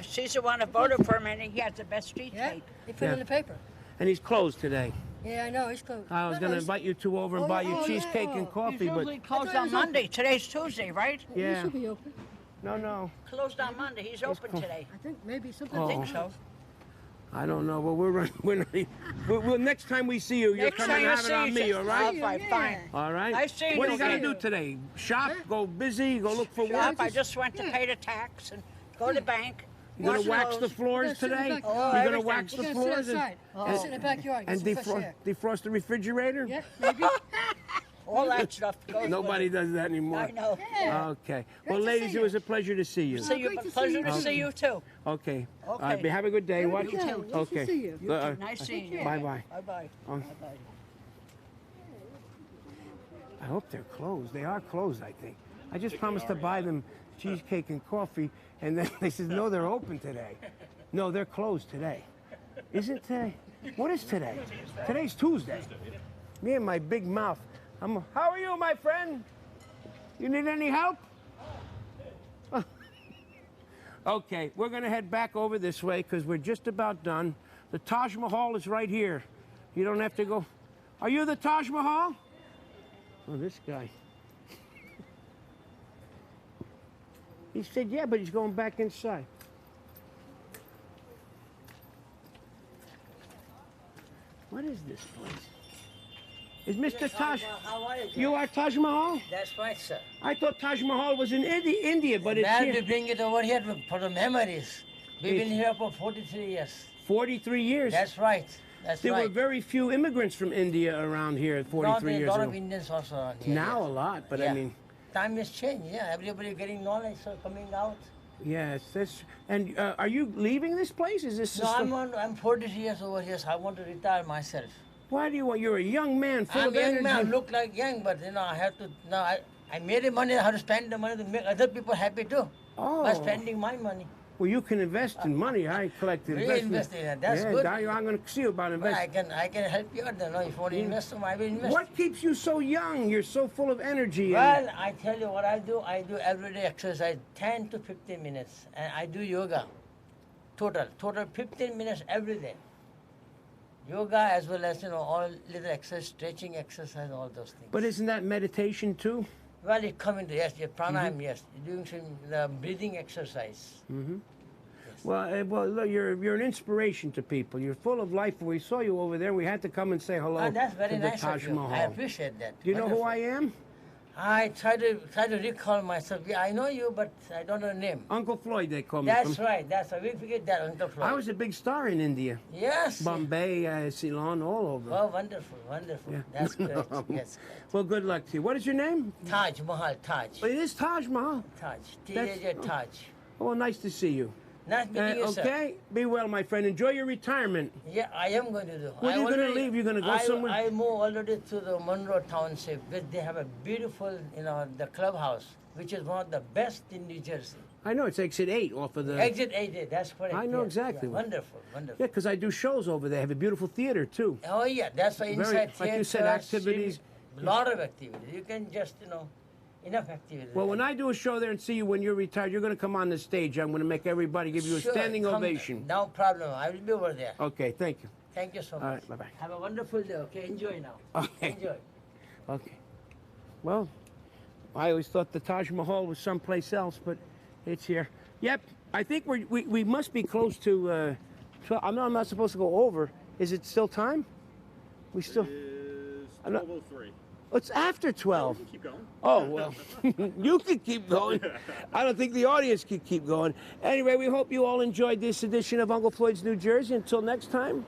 She's the one that voted for him, and he has the best cheesecake. They put it in the paper. And he's closed today. Yeah, I know, he's closed. I was going to invite you two over and buy you cheesecake and coffee, He's but usually closed on Monday. Today's Tuesday, right? Yeah. He should be open. no. Closed on Monday. He's open today. I think maybe something. Oh. I think so. I don't know. Well, we're not. Well, next time we see you, you're Next coming time to I have it see on you, me, all right? all right, fine. All right. Nice seeing What do you you got to again. do today? Shop? Go busy? Go look for Shop. work? I just went to pay the tax and go to the bank. You gonna wash wax those. the floors today? Oh, You're gonna everything. wax the We're gonna floors sit outside. Sit in the backyard. and Get some fresh defrost the refrigerator? Yeah, maybe. All that stuff goes Nobody with it. does that anymore. I know. Okay. Well, ladies, it was a pleasure to see you. See you. Pleasure to see you too. Okay. All Okay. right. Have a good day. You Watch too. it. Nice to Okay. see you. You too. Nice seeing you. Bye-bye. Bye-bye. Oh. I hope they're closed. They are closed, I think. I just promised to buy them cheesecake and coffee, and then they said, no, they're open today. No, they're closed today. Is it today? What is today? Today's Tuesday. Me and my big mouth. How are you, my friend? You need any help? Okay, we're going to head back over this way because we're just about done. The Taj Mahal is right here. You don't have to go. Are you the Taj Mahal? Oh, this guy. He said, yeah, but he's going back inside. What is this place? Is Mr. Taj? How are you? You are Taj Mahal? That's right, sir. I thought Taj Mahal was in India, but it's Glad here. to bring it over here for the memories. We've been here for 43 years. 43 years? That's right. That's There right. were very few immigrants from India around here 43 years a lot ago. of Indians also around here. Now a lot, but I Yeah. mean, Time has changed, yeah. Everybody getting knowledge, so coming out. yes, that's. And are you leaving this place? Is this? No, I'm 43 years over here, so I want to retire myself. Why do you want? You're a young man, full I'm of young energy. man, look like young, but I have to. I made the money. I have to spend the money to make other people happy too. Oh. By spending my money. Well, you can invest in money. I collected Really investment. invest in it. That's yeah, good. I'm going to see you about But investing. I can help you out. If you want to invest, I will invest. What keeps you so young? You're so full of energy. Well, I tell you what I do. I do everyday exercise, 10 to 15 minutes, and I do yoga. Total 15 minutes every day. Yoga as well as all little exercise, stretching exercise, all those things. But isn't that meditation too? Well, it come into yes, pranayam, yes. You're doing some breathing exercise. Mm-hmm. Well, look, you're an inspiration to people. You're full of life. We saw you over there. We had to come and say hello That's very to the nice Taj of you. Mahal. I appreciate that. Do you know who I Wonderful. am? I try to recall myself. Yeah, I know you, but I don't know the name. Uncle Floyd, they call me. That's right. That's right. We forget that, Uncle Floyd. I was a big star in India. Yes. Bombay, Ceylon, all over. Oh, wonderful, wonderful. Yeah. That's great. Yes. Well, good luck to you. What is your name? Taj Mahal, Taj. It is Taj Mahal. Taj. That's- T-A-J, Taj. Oh, nice to see you. Nice meeting you, sir. Okay, be well, my friend. Enjoy your retirement. Yeah, I am going to do. When are you going to leave? You're going to go somewhere? I move already to the Monroe Township, where they have a beautiful, the clubhouse, which is one of the best in New Jersey. I know, it's exit 8 off of the... Exit 80, that's correct. I know yes, exactly. yeah. what- Wonderful, wonderful. Yeah, because I do shows over there. I have a beautiful theater, too. Oh, yeah, that's why Very- inside like you said, theaters, activities. A lot of activities. You can just, enough activities. Well, when I do a show there and see you when you're retired, you're going to come on the stage. I'm going to make everybody give you a Sure, standing come- ovation. No problem. I will be over there. Okay, thank you. Thank you so much. All right, bye-bye. Have a wonderful day, okay? Enjoy now. Okay. Enjoy. Okay. Well, I always thought the Taj Mahal was someplace else, but it's here. Yep, I think we must be close to 12. I know I'm not supposed to go over. Is it still time? We still... It's I'm not- 12:03. It's after 12. You can keep going. Oh, well, you can keep going. I don't think the audience can keep going. Anyway, we hope you all enjoyed this edition of Uncle Floyd's New Jersey. Until next time,